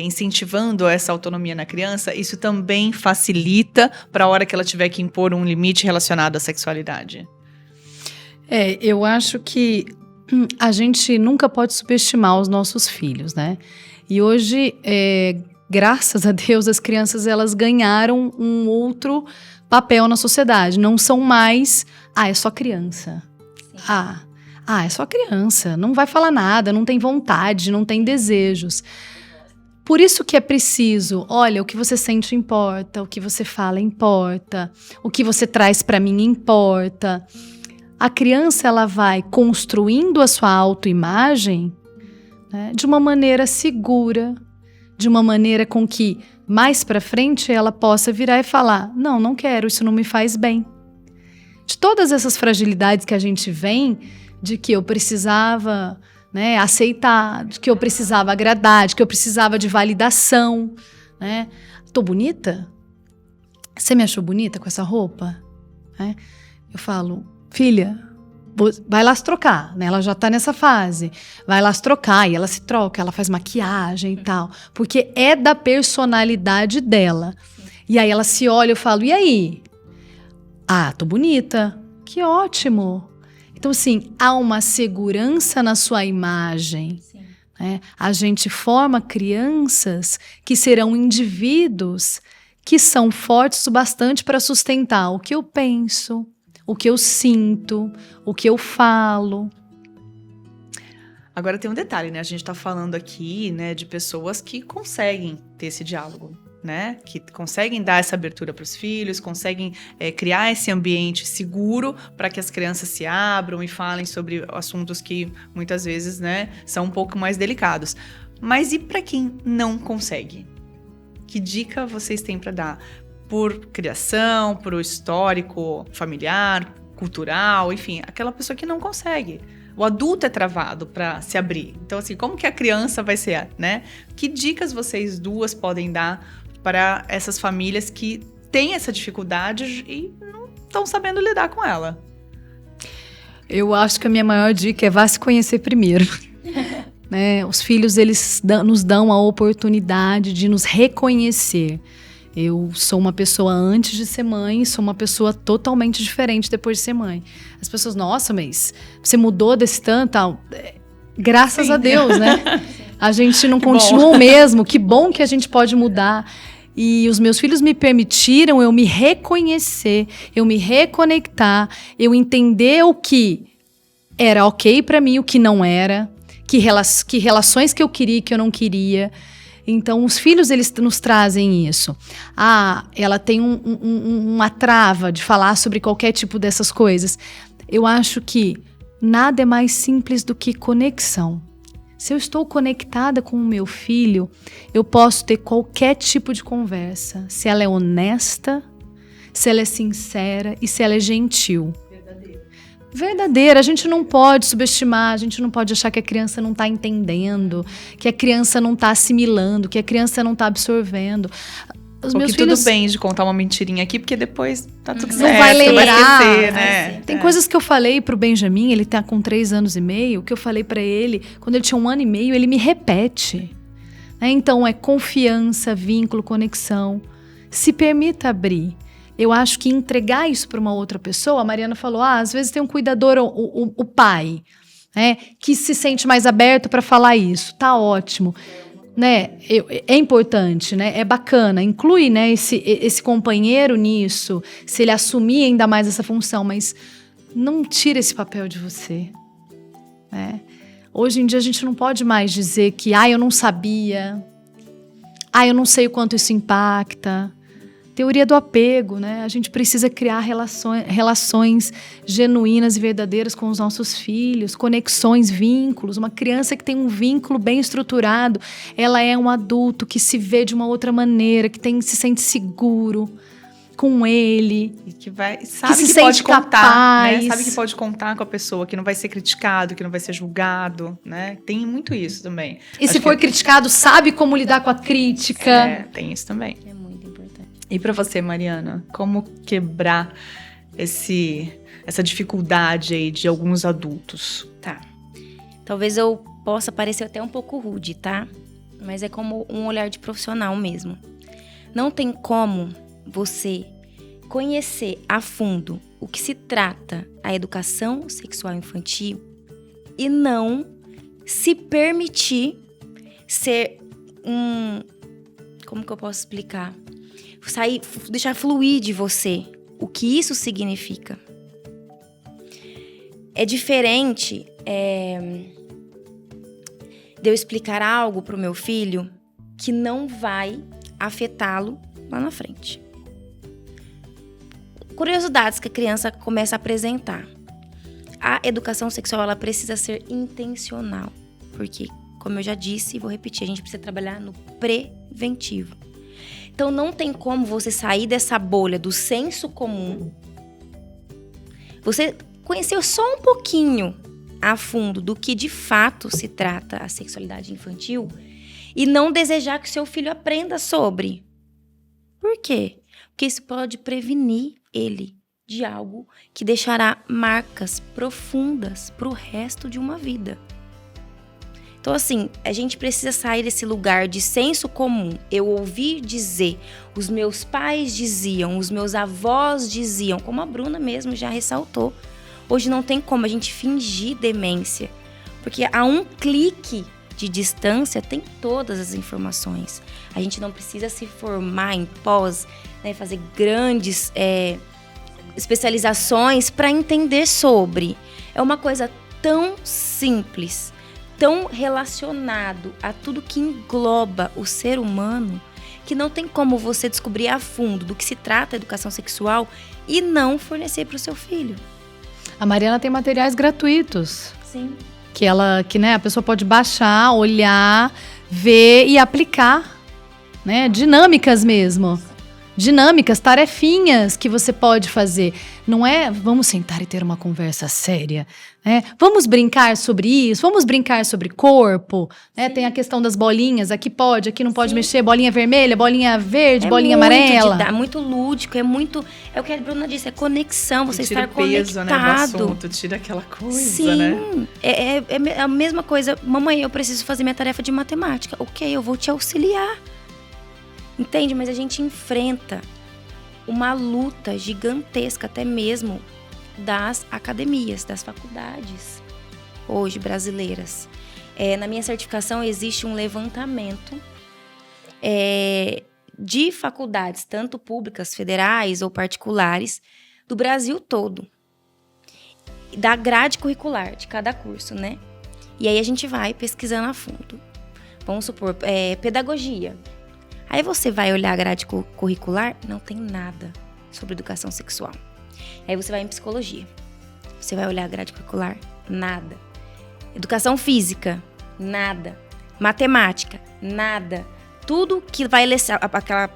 incentivando essa autonomia na criança, isso também facilita para a hora que ela tiver que impor um limite relacionado à sexualidade? Eu acho que a gente nunca pode subestimar os nossos filhos, né? E hoje, graças a Deus, as crianças elas ganharam um outro papel na sociedade. Não são mais, é só criança. Sim. É só criança, não vai falar nada, não tem vontade, não tem desejos. Por isso que é preciso, olha, o que você sente importa, o que você fala importa, o que você traz para mim importa. A criança ela vai construindo a sua autoimagem, né, de uma maneira segura, de uma maneira com que mais para frente ela possa virar e falar: não quero, isso não me faz bem. De todas essas fragilidades que a gente vem, de que eu precisava, né, aceitar, de que eu precisava agradar, de que eu precisava de validação, né? Tô bonita? Você me achou bonita com essa roupa? Eu falo: filha, vai lá se trocar, né? Ela já tá nessa fase. Vai lá se trocar, e ela se troca, ela faz maquiagem e tal, porque é da personalidade dela. E aí ela se olha, eu falo: e aí? Tô bonita. Que ótimo. Então, assim, há uma segurança na sua imagem. Né? A gente forma crianças que serão indivíduos que são fortes o bastante para sustentar o que eu penso, o que eu sinto, o que eu falo. Agora tem um detalhe, né? A gente tá falando aqui, né, de pessoas que conseguem ter esse diálogo, né? Que conseguem dar essa abertura para os filhos, conseguem criar esse ambiente seguro para que as crianças se abram e falem sobre assuntos que muitas vezes, né, são um pouco mais delicados. Mas e para quem não consegue? Que dica vocês têm para dar? Por criação, por histórico familiar, cultural, enfim, aquela pessoa que não consegue. O adulto é travado para se abrir. Então, assim, como que a criança vai ser, né? Que dicas vocês duas podem dar para essas famílias que têm essa dificuldade e não estão sabendo lidar com ela? Eu acho que a minha maior dica é vá se conhecer primeiro. Né? Os filhos, eles nos dão a oportunidade de nos reconhecer. Eu sou uma pessoa antes de ser mãe, sou uma pessoa totalmente diferente depois de ser mãe. As pessoas, nossa, mas você mudou desse tanto, tal. Graças a Deus, né? A gente não continua o mesmo, que bom que a gente pode mudar. E os meus filhos me permitiram eu me reconhecer, eu me reconectar, eu entender o que era ok pra mim, o que não era, que relações que eu queria e que eu não queria. Então, os filhos, eles nos trazem isso. Ela tem uma trava de falar sobre qualquer tipo dessas coisas. Eu acho que nada é mais simples do que conexão. Se eu estou conectada com o meu filho, eu posso ter qualquer tipo de conversa. Se ela é honesta, se ela é sincera e se ela é gentil. Verdadeira, a gente não pode subestimar, a gente não pode achar que a criança não está entendendo, que a criança não está assimilando, que a criança não está absorvendo. Os meus filhos... tudo bem de contar uma mentirinha aqui, porque depois tá tudo certo. Não vai lembrar, vai esquecer, né? Tem coisas que eu falei pro Benjamin, ele tá com 3 anos e meio, que eu falei para ele, quando ele tinha 1 ano e meio, ele me repete. Então, é confiança, vínculo, conexão. Se permita abrir. Eu acho que entregar isso para uma outra pessoa, a Mariana falou, às vezes tem um cuidador, o pai, né, que se sente mais aberto para falar isso, tá ótimo, né, é importante, né, é bacana, inclui, né, esse companheiro nisso, se ele assumir ainda mais essa função, mas não tira esse papel de você, né. Hoje em dia a gente não pode mais dizer que, eu não sabia, eu não sei o quanto isso impacta. Teoria do apego, né? A gente precisa criar relações genuínas e verdadeiras com os nossos filhos, conexões, vínculos. Uma criança que tem um vínculo bem estruturado, ela é um adulto que se vê de uma outra maneira, que se sente seguro com ele. E que sabe que pode contar, capaz. Né? Sabe que pode contar com a pessoa, que não vai ser criticado, que não vai ser julgado, né? Tem muito isso também. E se for criticado, sabe como lidar com a crítica. Tem isso também. É muito importante. E pra você, Mariana, como quebrar essa dificuldade aí de alguns adultos? Tá. Talvez eu possa parecer até um pouco rude, tá? Mas é como um olhar de profissional mesmo. Não tem como você conhecer a fundo o que se trata a educação sexual infantil e não se permitir ser como que eu posso explicar? Deixar fluir de você o que isso significa. É diferente de eu explicar algo pro meu filho que não vai afetá-lo lá na frente. Curiosidades que a criança começa a apresentar. A educação sexual, ela precisa ser intencional. Porque, como eu já disse e vou repetir, a gente precisa trabalhar no preventivo. Então, não tem como você sair dessa bolha do senso comum. Você conheceu só um pouquinho a fundo do que de fato se trata a sexualidade infantil e não desejar que o seu filho aprenda sobre. Por quê? Porque isso pode prevenir ele de algo que deixará marcas profundas para o resto de uma vida. Então, assim, a gente precisa sair desse lugar de senso comum. Eu ouvi dizer, os meus pais diziam, os meus avós diziam, como a Bruna mesmo já ressaltou. Hoje não tem como a gente fingir demência, porque a um clique de distância tem todas as informações. A gente não precisa se formar em pós, né, fazer grandes especializações para entender sobre. É uma coisa tão simples, tão relacionado a tudo que engloba o ser humano, que não tem como você descobrir a fundo do que se trata a educação sexual e não fornecer para o seu filho. A Mariana tem materiais gratuitos. Sim. Que né, a pessoa pode baixar, olhar, ver e aplicar, né? Dinâmicas mesmo. Dinâmicas, tarefinhas que você pode fazer. Não é vamos sentar e ter uma conversa séria, né? Vamos brincar sobre isso, vamos brincar sobre corpo, né? Tem a questão das bolinhas, aqui pode, aqui não pode mexer, bolinha vermelha, bolinha verde, bolinha amarela. É muito lúdico, é o que a Bruna disse, é conexão, você estar peso, conectado. Né, do assunto, tira aquela coisa, Sim, né? É a mesma coisa. Mamãe, eu preciso fazer minha tarefa de matemática. Ok, eu vou te auxiliar. Entende? Mas a gente enfrenta uma luta gigantesca, até mesmo das academias, das faculdades hoje brasileiras. Na minha certificação existe um levantamento de faculdades, tanto públicas, federais ou particulares, do Brasil todo. Da grade curricular de cada curso, né? E aí a gente vai pesquisando a fundo. Vamos supor, pedagogia. Aí você vai olhar a grade curricular, não tem nada sobre educação sexual. Aí você vai em psicologia. Você vai olhar a grade curricular, nada. Educação física, nada. Matemática, nada. Tudo que vai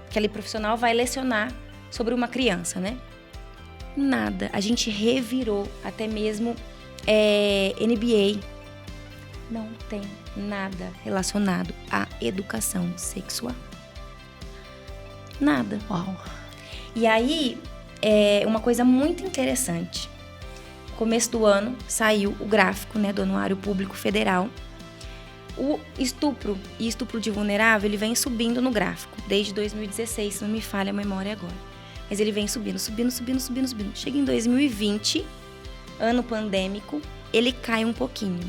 aquele profissional vai lecionar sobre uma criança, né? Nada. A gente revirou até mesmo NBA. Não tem nada relacionado à educação sexual. Nada. Uau. E aí, uma coisa muito interessante. No começo do ano, saiu o gráfico, né, do Anuário Público Federal. O estupro e estupro de vulnerável, ele vem subindo no gráfico. Desde 2016, se não me falha a memória agora. Mas ele vem subindo. Chega em 2020, ano pandêmico, ele cai um pouquinho.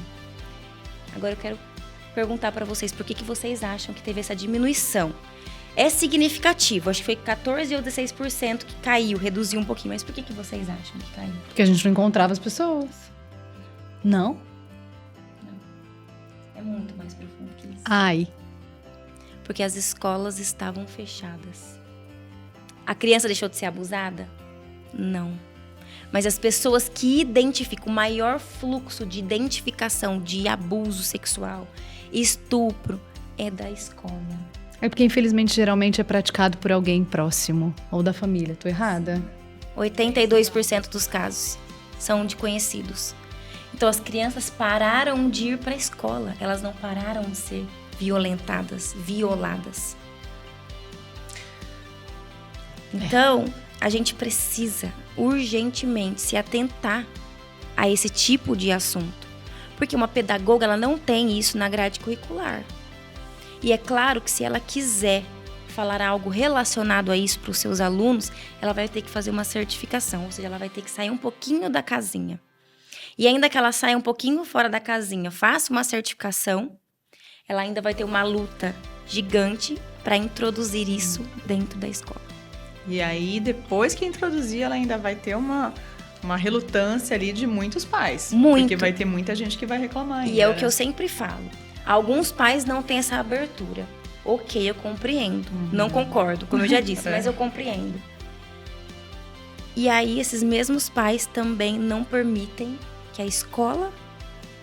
Agora eu quero perguntar para vocês, por que vocês acham que teve essa diminuição? É significativo, acho que foi 14 ou 16% que caiu, reduziu um pouquinho. Mas por que vocês acham que caiu? Porque a gente não encontrava as pessoas. Não? Não. É muito mais profundo que isso. Ai. Porque as escolas estavam fechadas. A criança deixou de ser abusada? Não. Mas as pessoas que identificam o maior fluxo de identificação de abuso sexual, estupro, é da escola. É porque, infelizmente, geralmente é praticado por alguém próximo ou da família. Tô errada? 82% dos casos são de conhecidos. Então, as crianças pararam de ir para a escola. Elas não pararam de ser violentadas, violadas. Então, a gente precisa urgentemente se atentar a esse tipo de assunto. Porque uma pedagoga, ela não tem isso na grade curricular. E é claro que se ela quiser falar algo relacionado a isso para os seus alunos, ela vai ter que fazer uma certificação, ou seja, ela vai ter que sair um pouquinho da casinha. E ainda que ela saia um pouquinho fora da casinha, faça uma certificação, ela ainda vai ter uma luta gigante para introduzir isso dentro da escola. E aí, depois que introduzir, ela ainda vai ter uma relutância ali de muitos pais. Muito. Porque vai ter muita gente que vai reclamar ainda. E é o que eu sempre falo. Alguns pais não têm essa abertura. Ok, eu compreendo. Não concordo, como eu já disse, mas eu compreendo. E aí, esses mesmos pais também não permitem que a escola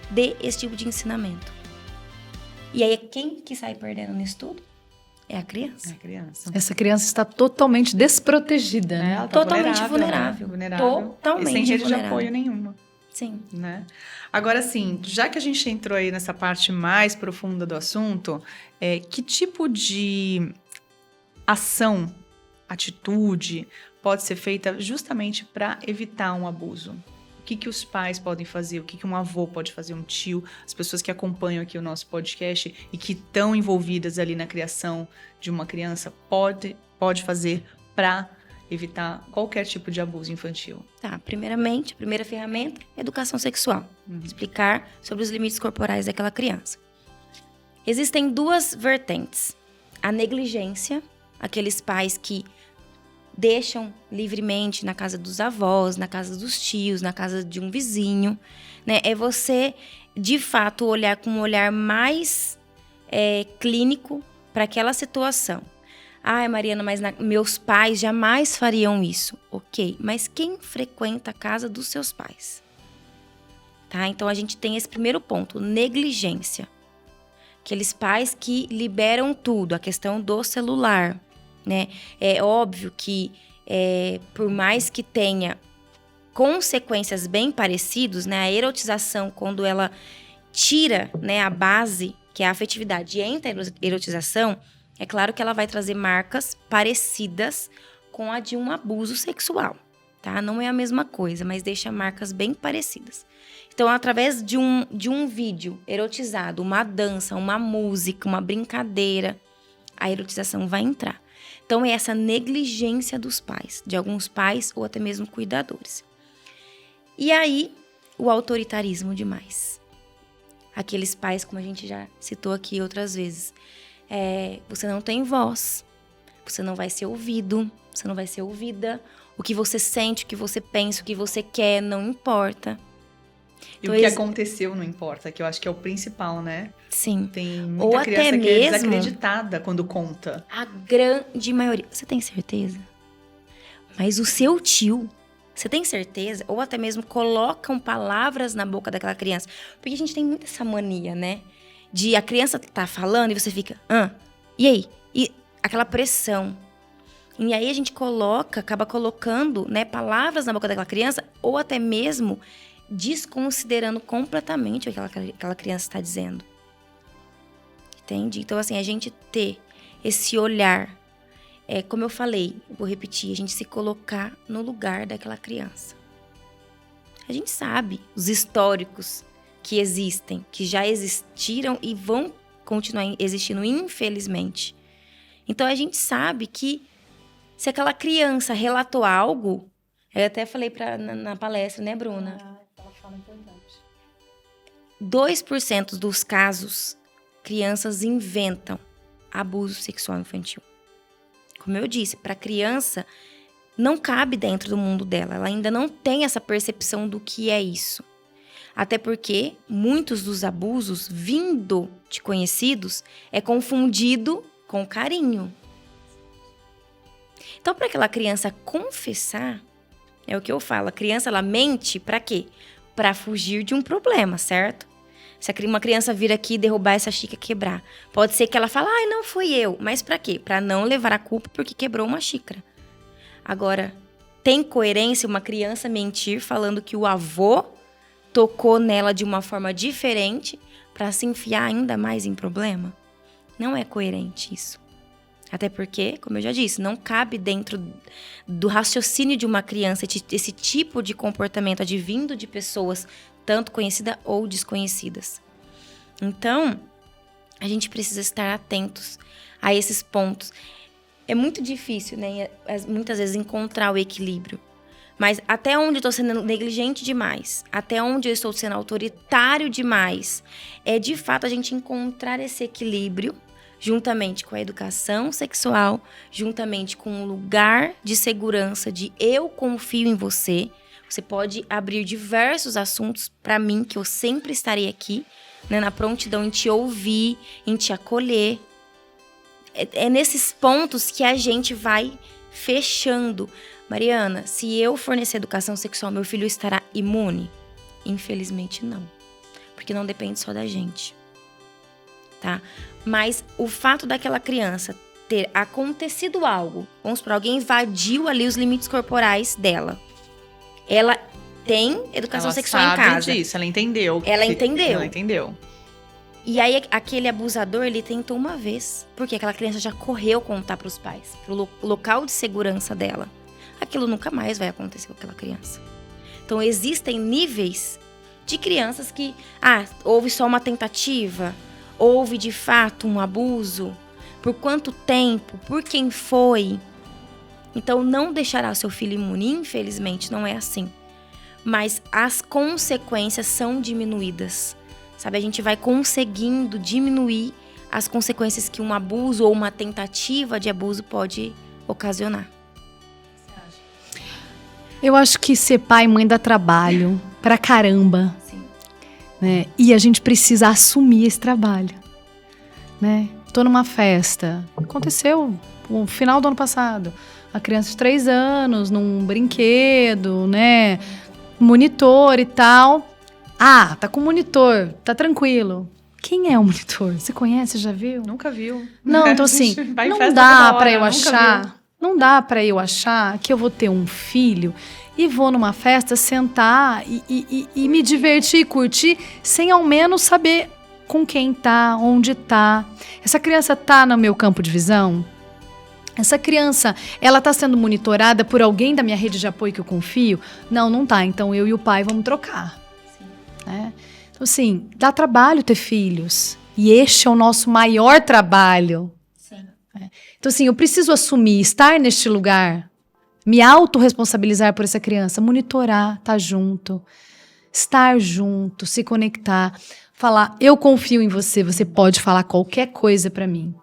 dê esse tipo de ensinamento. E aí, quem que sai perdendo nisso tudo? É a criança. É a criança. Essa criança está totalmente desprotegida, né? Ela tá Totalmente vulnerável. Totalmente e sem rede vulnerável. de apoio nenhuma. Sim. Né? Agora, assim, já que a gente entrou aí nessa parte mais profunda do assunto, que tipo de ação, atitude pode ser feita justamente para evitar um abuso? O que os pais podem fazer? O que um avô pode fazer? Um tio? As pessoas que acompanham aqui o nosso podcast e que estão envolvidas ali na criação de uma criança pode fazer para evitar qualquer tipo de abuso infantil? Tá, primeiramente, a primeira ferramenta é educação sexual. Explicar sobre os limites corporais daquela criança. Existem duas vertentes. A negligência, aqueles pais que deixam livremente na casa dos avós, na casa dos tios, na casa de um vizinho, né? É você, de fato, olhar com um olhar mais clínico para aquela situação. Ai, Mariana, mas meus pais jamais fariam isso. Ok, mas quem frequenta a casa dos seus pais? Tá? Então, a gente tem esse primeiro ponto, negligência. Aqueles pais que liberam tudo, a questão do celular, né? É óbvio que, por mais que tenha consequências bem parecidas, né? A erotização, quando ela tira, né, a base, que é a afetividade, e entra a erotização, é claro que ela vai trazer marcas parecidas com a de um abuso sexual, tá? Não é a mesma coisa, mas deixa marcas bem parecidas. Então, através de um vídeo erotizado, uma dança, uma música, uma brincadeira, a erotização vai entrar. Então, é essa negligência dos pais, de alguns pais ou até mesmo cuidadores. E aí, o autoritarismo demais. Aqueles pais, como a gente já citou aqui outras vezes, você não tem voz, você não vai ser ouvido, você não vai ser ouvida, o que você sente, o que você pensa, o que você quer, não importa. E então, o que aconteceu não importa, que eu acho que é o principal, né? Sim. Tem muita criança que é desacreditada quando conta. A grande maioria. Você tem certeza? Mas o seu tio, você tem certeza? Ou até mesmo colocam palavras na boca daquela criança. Porque a gente tem muito essa mania, né? De a criança tá falando e você fica, e aí? E aquela pressão. E aí a gente acaba colocando, né, palavras na boca daquela criança, ou até mesmo desconsiderando completamente o que aquela criança está dizendo. Entende? Então, assim, a gente ter esse olhar, como eu falei, vou repetir, a gente se colocar no lugar daquela criança. A gente sabe os históricos que existem, que já existiram e vão continuar existindo, infelizmente. Então, a gente sabe que se aquela criança relatou algo, eu até falei na palestra, né, Bruna? 2% dos casos, crianças inventam abuso sexual infantil. Como eu disse, para a criança, não cabe dentro do mundo dela. Ela ainda não tem essa percepção do que é isso. Até porque muitos dos abusos vindo de conhecidos é confundido com carinho. Então, para aquela criança confessar, é o que eu falo, a criança ela mente para quê? Para fugir de um problema, certo? Se uma criança vir aqui derrubar essa xícara e quebrar, pode ser que ela fale, não fui eu. Mas para quê? Para não levar a culpa porque quebrou uma xícara. Agora, tem coerência uma criança mentir falando que o avô tocou nela de uma forma diferente para se enfiar ainda mais em problema? Não é coerente isso. Até porque, como eu já disse, não cabe dentro do raciocínio de uma criança esse tipo de comportamento advindo de pessoas tanto conhecidas ou desconhecidas. Então, a gente precisa estar atentos a esses pontos. É muito difícil, né, muitas vezes encontrar o equilíbrio. Mas até onde eu estou sendo negligente demais, até onde eu estou sendo autoritário demais, é de fato a gente encontrar esse equilíbrio juntamente com a educação sexual, juntamente com um lugar de segurança de eu confio em você. Você pode abrir diversos assuntos para mim, que eu sempre estarei aqui, né, na prontidão em te ouvir, em te acolher. É nesses pontos que a gente vai fechando. Mariana, se eu fornecer educação sexual, meu filho estará imune? Infelizmente não, porque não depende só da gente, tá? Mas o fato daquela criança ter acontecido algo, vamos supor, alguém invadiu ali os limites corporais dela. Ela tem educação sexual em casa. Ela sabe disso, ela entendeu. Ela entendeu. E aí, aquele abusador, ele tentou uma vez, porque aquela criança já correu contar para os pais, pro local de segurança dela. Aquilo nunca mais vai acontecer com aquela criança. Então, existem níveis de crianças que, houve só uma tentativa, houve de fato um abuso, por quanto tempo, por quem foi. Então, não deixará o seu filho imune, infelizmente, não é assim. Mas as consequências são diminuídas, sabe? A gente vai conseguindo diminuir as consequências que um abuso ou uma tentativa de abuso pode ocasionar. Eu acho que ser pai e mãe dá trabalho pra caramba, Sim. né? E a gente precisa assumir esse trabalho, né? Tô numa festa, aconteceu no final do ano passado, a criança de 3 anos, num brinquedo, né? Monitor e tal. Ah, tá com monitor, tá tranquilo. Quem é o monitor? Você conhece, já viu? Nunca viu. Não, então assim, Vai em não festa dá toda pra hora, eu nunca achar, viu. não dá pra eu achar que eu vou ter um filho e vou numa festa sentar e me divertir e curtir sem ao menos saber com quem tá, onde tá. Essa criança tá no meu campo de visão? Essa criança, ela tá sendo monitorada por alguém da minha rede de apoio que eu confio? Não, não tá. Então eu e o pai vamos trocar. Sim. Né? Então assim, dá trabalho ter filhos. E este é o nosso maior trabalho. Sim. Então assim, eu preciso assumir, estar neste lugar, me autorresponsabilizar por essa criança, monitorar, estar junto, se conectar, falar, eu confio em você, você pode falar qualquer coisa pra mim.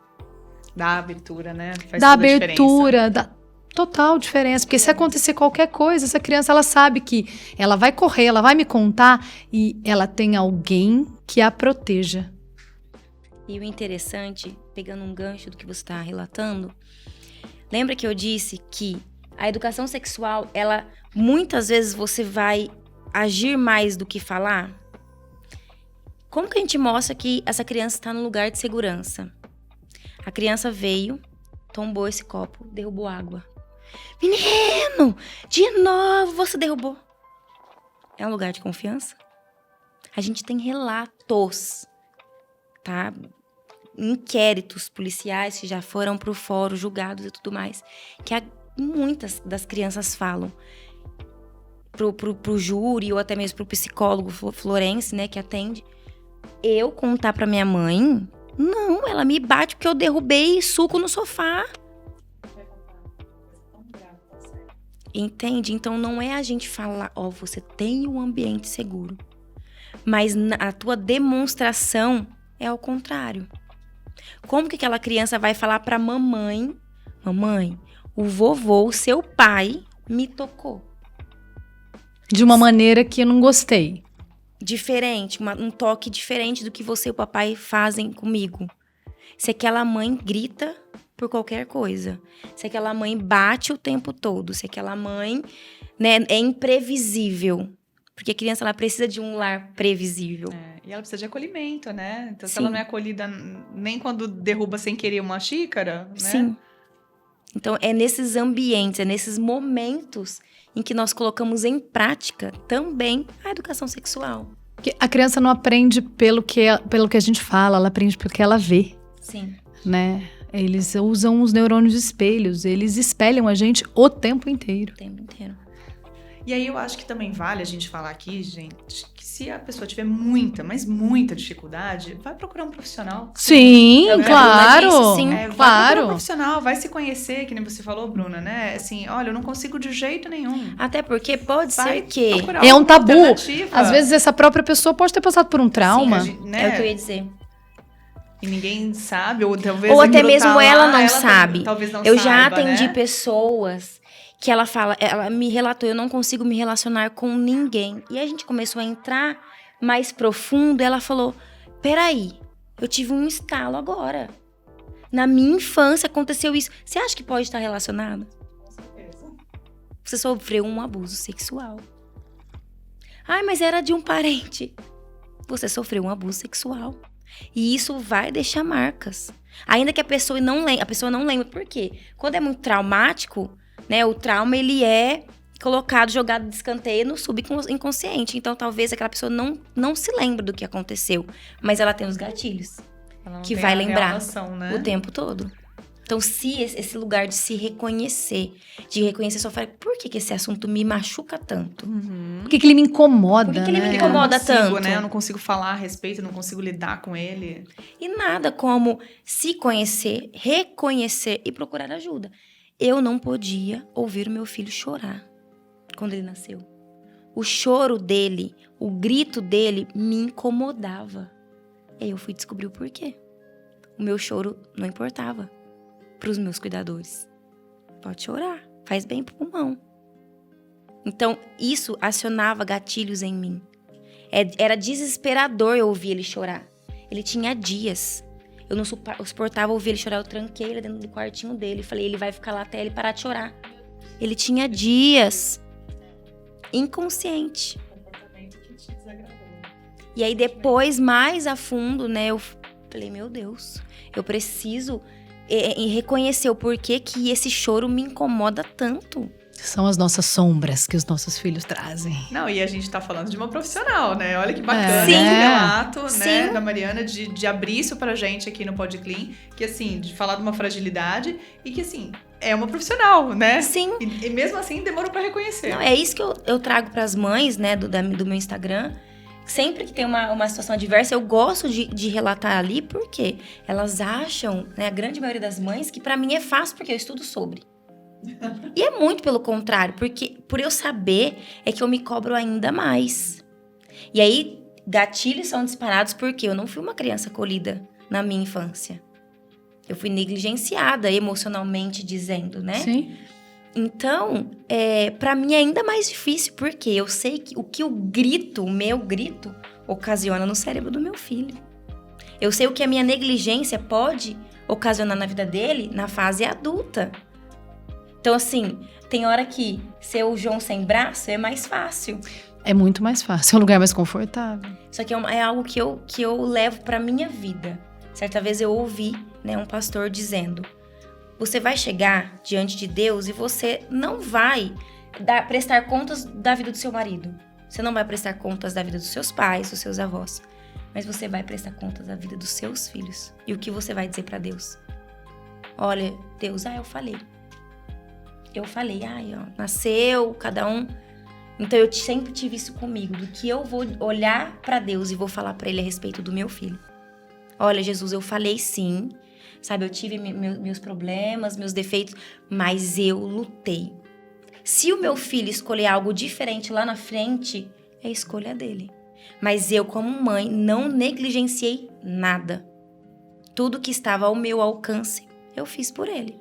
Dá abertura, né? Faz Dá toda a abertura, dá total diferença, porque se acontecer qualquer coisa, essa criança, ela sabe que ela vai correr, ela vai me contar e ela tem alguém que a proteja. E o interessante, pegando um gancho do que você está relatando, lembra que eu disse que a educação sexual, ela muitas vezes você vai agir mais do que falar? Como que a gente mostra que essa criança está no lugar de segurança? A criança veio, tombou esse copo, derrubou água. Menino, de novo você derrubou. É um lugar de confiança? A gente tem relatos, tá? Inquéritos policiais que já foram pro fórum, julgados e tudo mais, que muitas das crianças falam pro júri ou até mesmo pro psicólogo florense, né, que atende. Eu contar pra minha mãe, não, ela me bate porque eu derrubei suco no sofá. Entende? Então não é a gente falar, ó, você tem um ambiente seguro. Mas a tua demonstração é ao contrário. Como que aquela criança vai falar pra mamãe, mamãe, o vovô, o seu pai, me tocou? De uma maneira que eu não gostei. Diferente, um toque diferente do que você e o papai fazem comigo. Se aquela mãe grita por qualquer coisa, se aquela mãe bate o tempo todo, se aquela mãe, né, é imprevisível. Porque a criança, ela precisa de um lar previsível. E ela precisa de acolhimento, né? Então, se Sim. ela não é acolhida nem quando derruba sem querer uma xícara, né? Sim. Então, é nesses ambientes, é nesses momentos em que nós colocamos em prática também a educação sexual. Porque a criança não aprende pelo que a gente fala, ela aprende pelo que ela vê, Sim. né? Eles usam os neurônios espelhos, eles espelham a gente o tempo inteiro. O tempo inteiro. E aí eu acho que também vale a gente falar aqui, gente, que se a pessoa tiver muita, mas muita dificuldade, vai procurar um profissional. Sim, É o que a claro, Bruna disse, sim. Vai procurar um claro. profissional, vai se conhecer, que nem você falou, Bruna, né? Assim, olha, eu não consigo de jeito nenhum. Até porque pode Vai ser que... procurar É um uma tabu. alternativa. Às vezes essa própria pessoa pode ter passado por um trauma. Sim, né? É o que eu ia dizer. E ninguém sabe, ou talvez Ou até aquilo mesmo tá ela lá, não sabe. Talvez não Eu já saiba, atendi né? pessoas que ela me relatou, eu não consigo me relacionar com ninguém. E a gente começou a entrar mais profundo e ela falou, peraí, eu tive um estalo agora. Na minha infância aconteceu isso. Você acha que pode estar relacionado? Com certeza. Você sofreu um abuso sexual. Ai, mas era de um parente. Você sofreu um abuso sexual. E isso vai deixar marcas. Ainda que a pessoa não lembre. Por quê? Quando é muito traumático, né, o trauma ele é colocado, jogado de escanteio no subconsciente. Então, talvez aquela pessoa não se lembre do que aconteceu. Mas ela tem os gatilhos Ela não que tem vai a real lembrar noção, né? o tempo todo. Então, se esse lugar de se reconhecer, de reconhecer sua falha, por que esse assunto me machuca tanto? Uhum. Por que ele me incomoda, Por que ele me né? incomoda? Eu não consigo, tanto? né? Eu não consigo falar a respeito, não consigo lidar com ele. E nada como se conhecer, reconhecer e procurar ajuda. Eu não podia ouvir o meu filho chorar quando ele nasceu. O choro dele, o grito dele me incomodava. E aí eu fui descobrir o porquê. o meu choro não importava para os meus cuidadores. Pode chorar, faz bem pro pulmão. Então, isso acionava gatilhos em mim. Era desesperador eu ouvir ele chorar. Ele tinha dias. Eu não suportava ouvir ele chorar. Eu tranquei ele dentro do quartinho dele. Falei, ele vai ficar lá até ele parar de chorar. Ele tinha dias. Inconsciente. E aí, depois, mais a fundo, né? Eu falei, meu Deus. Eu preciso reconhecer o porquê que esse choro me incomoda tanto. São as nossas sombras que os nossos filhos trazem. Não, e a gente tá falando de uma profissional, né? Olha que bacana Sim. esse relato, Sim. né, da Mariana, de abrir isso pra gente aqui no Podclean, que assim, de falar de uma fragilidade e que assim, é uma profissional, né? Sim. E mesmo assim demorou pra reconhecer. Não, é isso que eu trago pras mães, né, do meu Instagram. Sempre que tem uma situação adversa, eu gosto de relatar ali, porque elas acham, né, a grande maioria das mães, que pra mim é fácil, porque eu estudo sobre. E é muito pelo contrário, porque por eu saber, é que eu me cobro ainda mais. E aí, gatilhos são disparados porque eu não fui uma criança acolhida na minha infância. Eu fui negligenciada emocionalmente dizendo, né? Sim. Então, pra mim é ainda mais difícil, porque eu sei que o meu grito, ocasiona no cérebro do meu filho. Eu sei o que a minha negligência pode ocasionar na vida dele na fase adulta. Então, assim, tem hora que ser o João sem braço é mais fácil. É muito mais fácil, é um lugar mais confortável. Só que é algo que eu levo pra minha vida. Certa vez eu ouvi, né, um pastor dizendo: você vai chegar diante de Deus e você não vai prestar contas da vida do seu marido. Você não vai prestar contas da vida dos seus pais, dos seus avós. Mas você vai prestar contas da vida dos seus filhos. E o que você vai dizer pra Deus? Olha, Deus, eu falei. Nasceu, cada um. Então eu sempre tive isso comigo, do que eu vou olhar pra Deus e vou falar pra Ele a respeito do meu filho. Olha, Jesus, eu falei sim, sabe, eu tive meus problemas, meus defeitos, mas eu lutei. Se o meu filho escolher algo diferente lá na frente, é a escolha dele. Mas eu, como mãe, não negligenciei nada. Tudo que estava ao meu alcance, eu fiz por ele.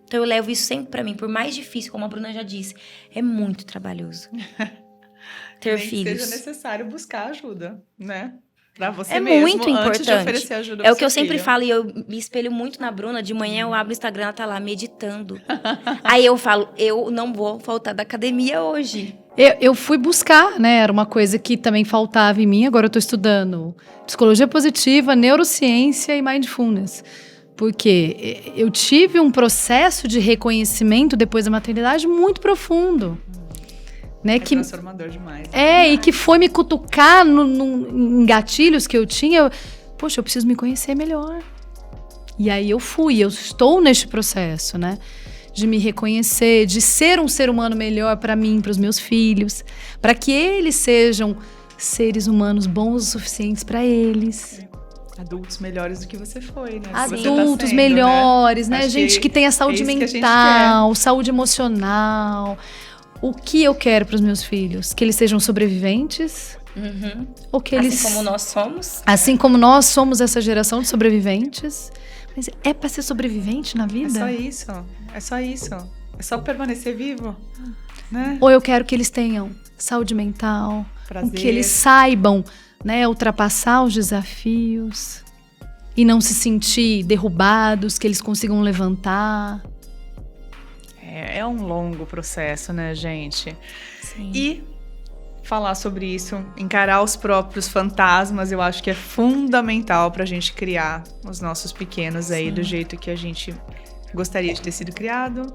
Então eu levo isso sempre pra mim, por mais difícil, como a Bruna já disse, é muito trabalhoso ter Nem filhos. que seja necessário buscar ajuda, né? Pra você É mesmo, muito antes de importante. oferecer ajuda É pro o que eu seu sempre filho. falo, e eu me espelho muito na Bruna. De manhã eu abro o Instagram, ela tá lá meditando. Aí eu falo, eu não vou faltar da academia hoje. Eu fui buscar, né? Era uma coisa que também faltava em mim. Agora eu tô estudando psicologia positiva, neurociência e mindfulness. Porque eu tive um processo de reconhecimento depois da maternidade muito profundo. Né? É Que transformador demais. e que foi me cutucar em gatilhos que eu tinha. Poxa, eu preciso me conhecer melhor. E aí eu estou neste processo, né? De me reconhecer, de ser um ser humano melhor para mim, para os meus filhos, para que eles sejam seres humanos bons o suficientes para eles. Adultos melhores do que você foi, né? Adultos melhores, né? Acho gente que tenha saúde isso que a gente mental, saúde emocional. O que eu quero para os meus filhos? Que eles sejam sobreviventes? Ou que eles... Assim como nós somos. Assim como nós somos essa geração de sobreviventes. Mas é para ser sobrevivente na vida? É só isso. É só permanecer vivo, né? Ou eu quero que eles tenham saúde mental, Prazer. que eles saibam, né, ultrapassar os desafios e não se sentir derrubados, que eles consigam levantar. É um longo processo, né, gente? Sim. E falar sobre isso, encarar os próprios fantasmas, eu acho que é fundamental pra gente criar os nossos pequenos aí do jeito que a gente gostaria de ter sido criado,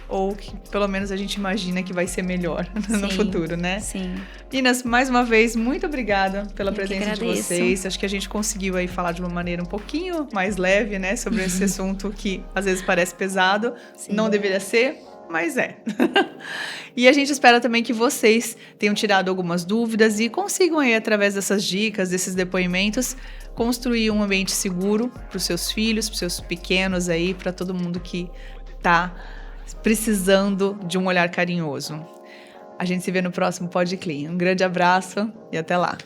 ou que pelo menos a gente imagina que vai ser melhor no futuro, né? Sim. Meninas, mais uma vez, muito obrigada pela Eu que presença de agradeço. vocês. Acho que a gente conseguiu aí falar de uma maneira um pouquinho mais leve, né? Sobre esse assunto que às vezes parece pesado. Sim. Não deveria ser, mas é. E a gente espera também que vocês tenham tirado algumas dúvidas e consigam aí, através dessas dicas, desses depoimentos, construir um ambiente seguro para os seus filhos, para os seus pequenos aí, para todo mundo que tá precisando de um olhar carinhoso. A gente se vê no próximo Podclean. Um grande abraço e até lá.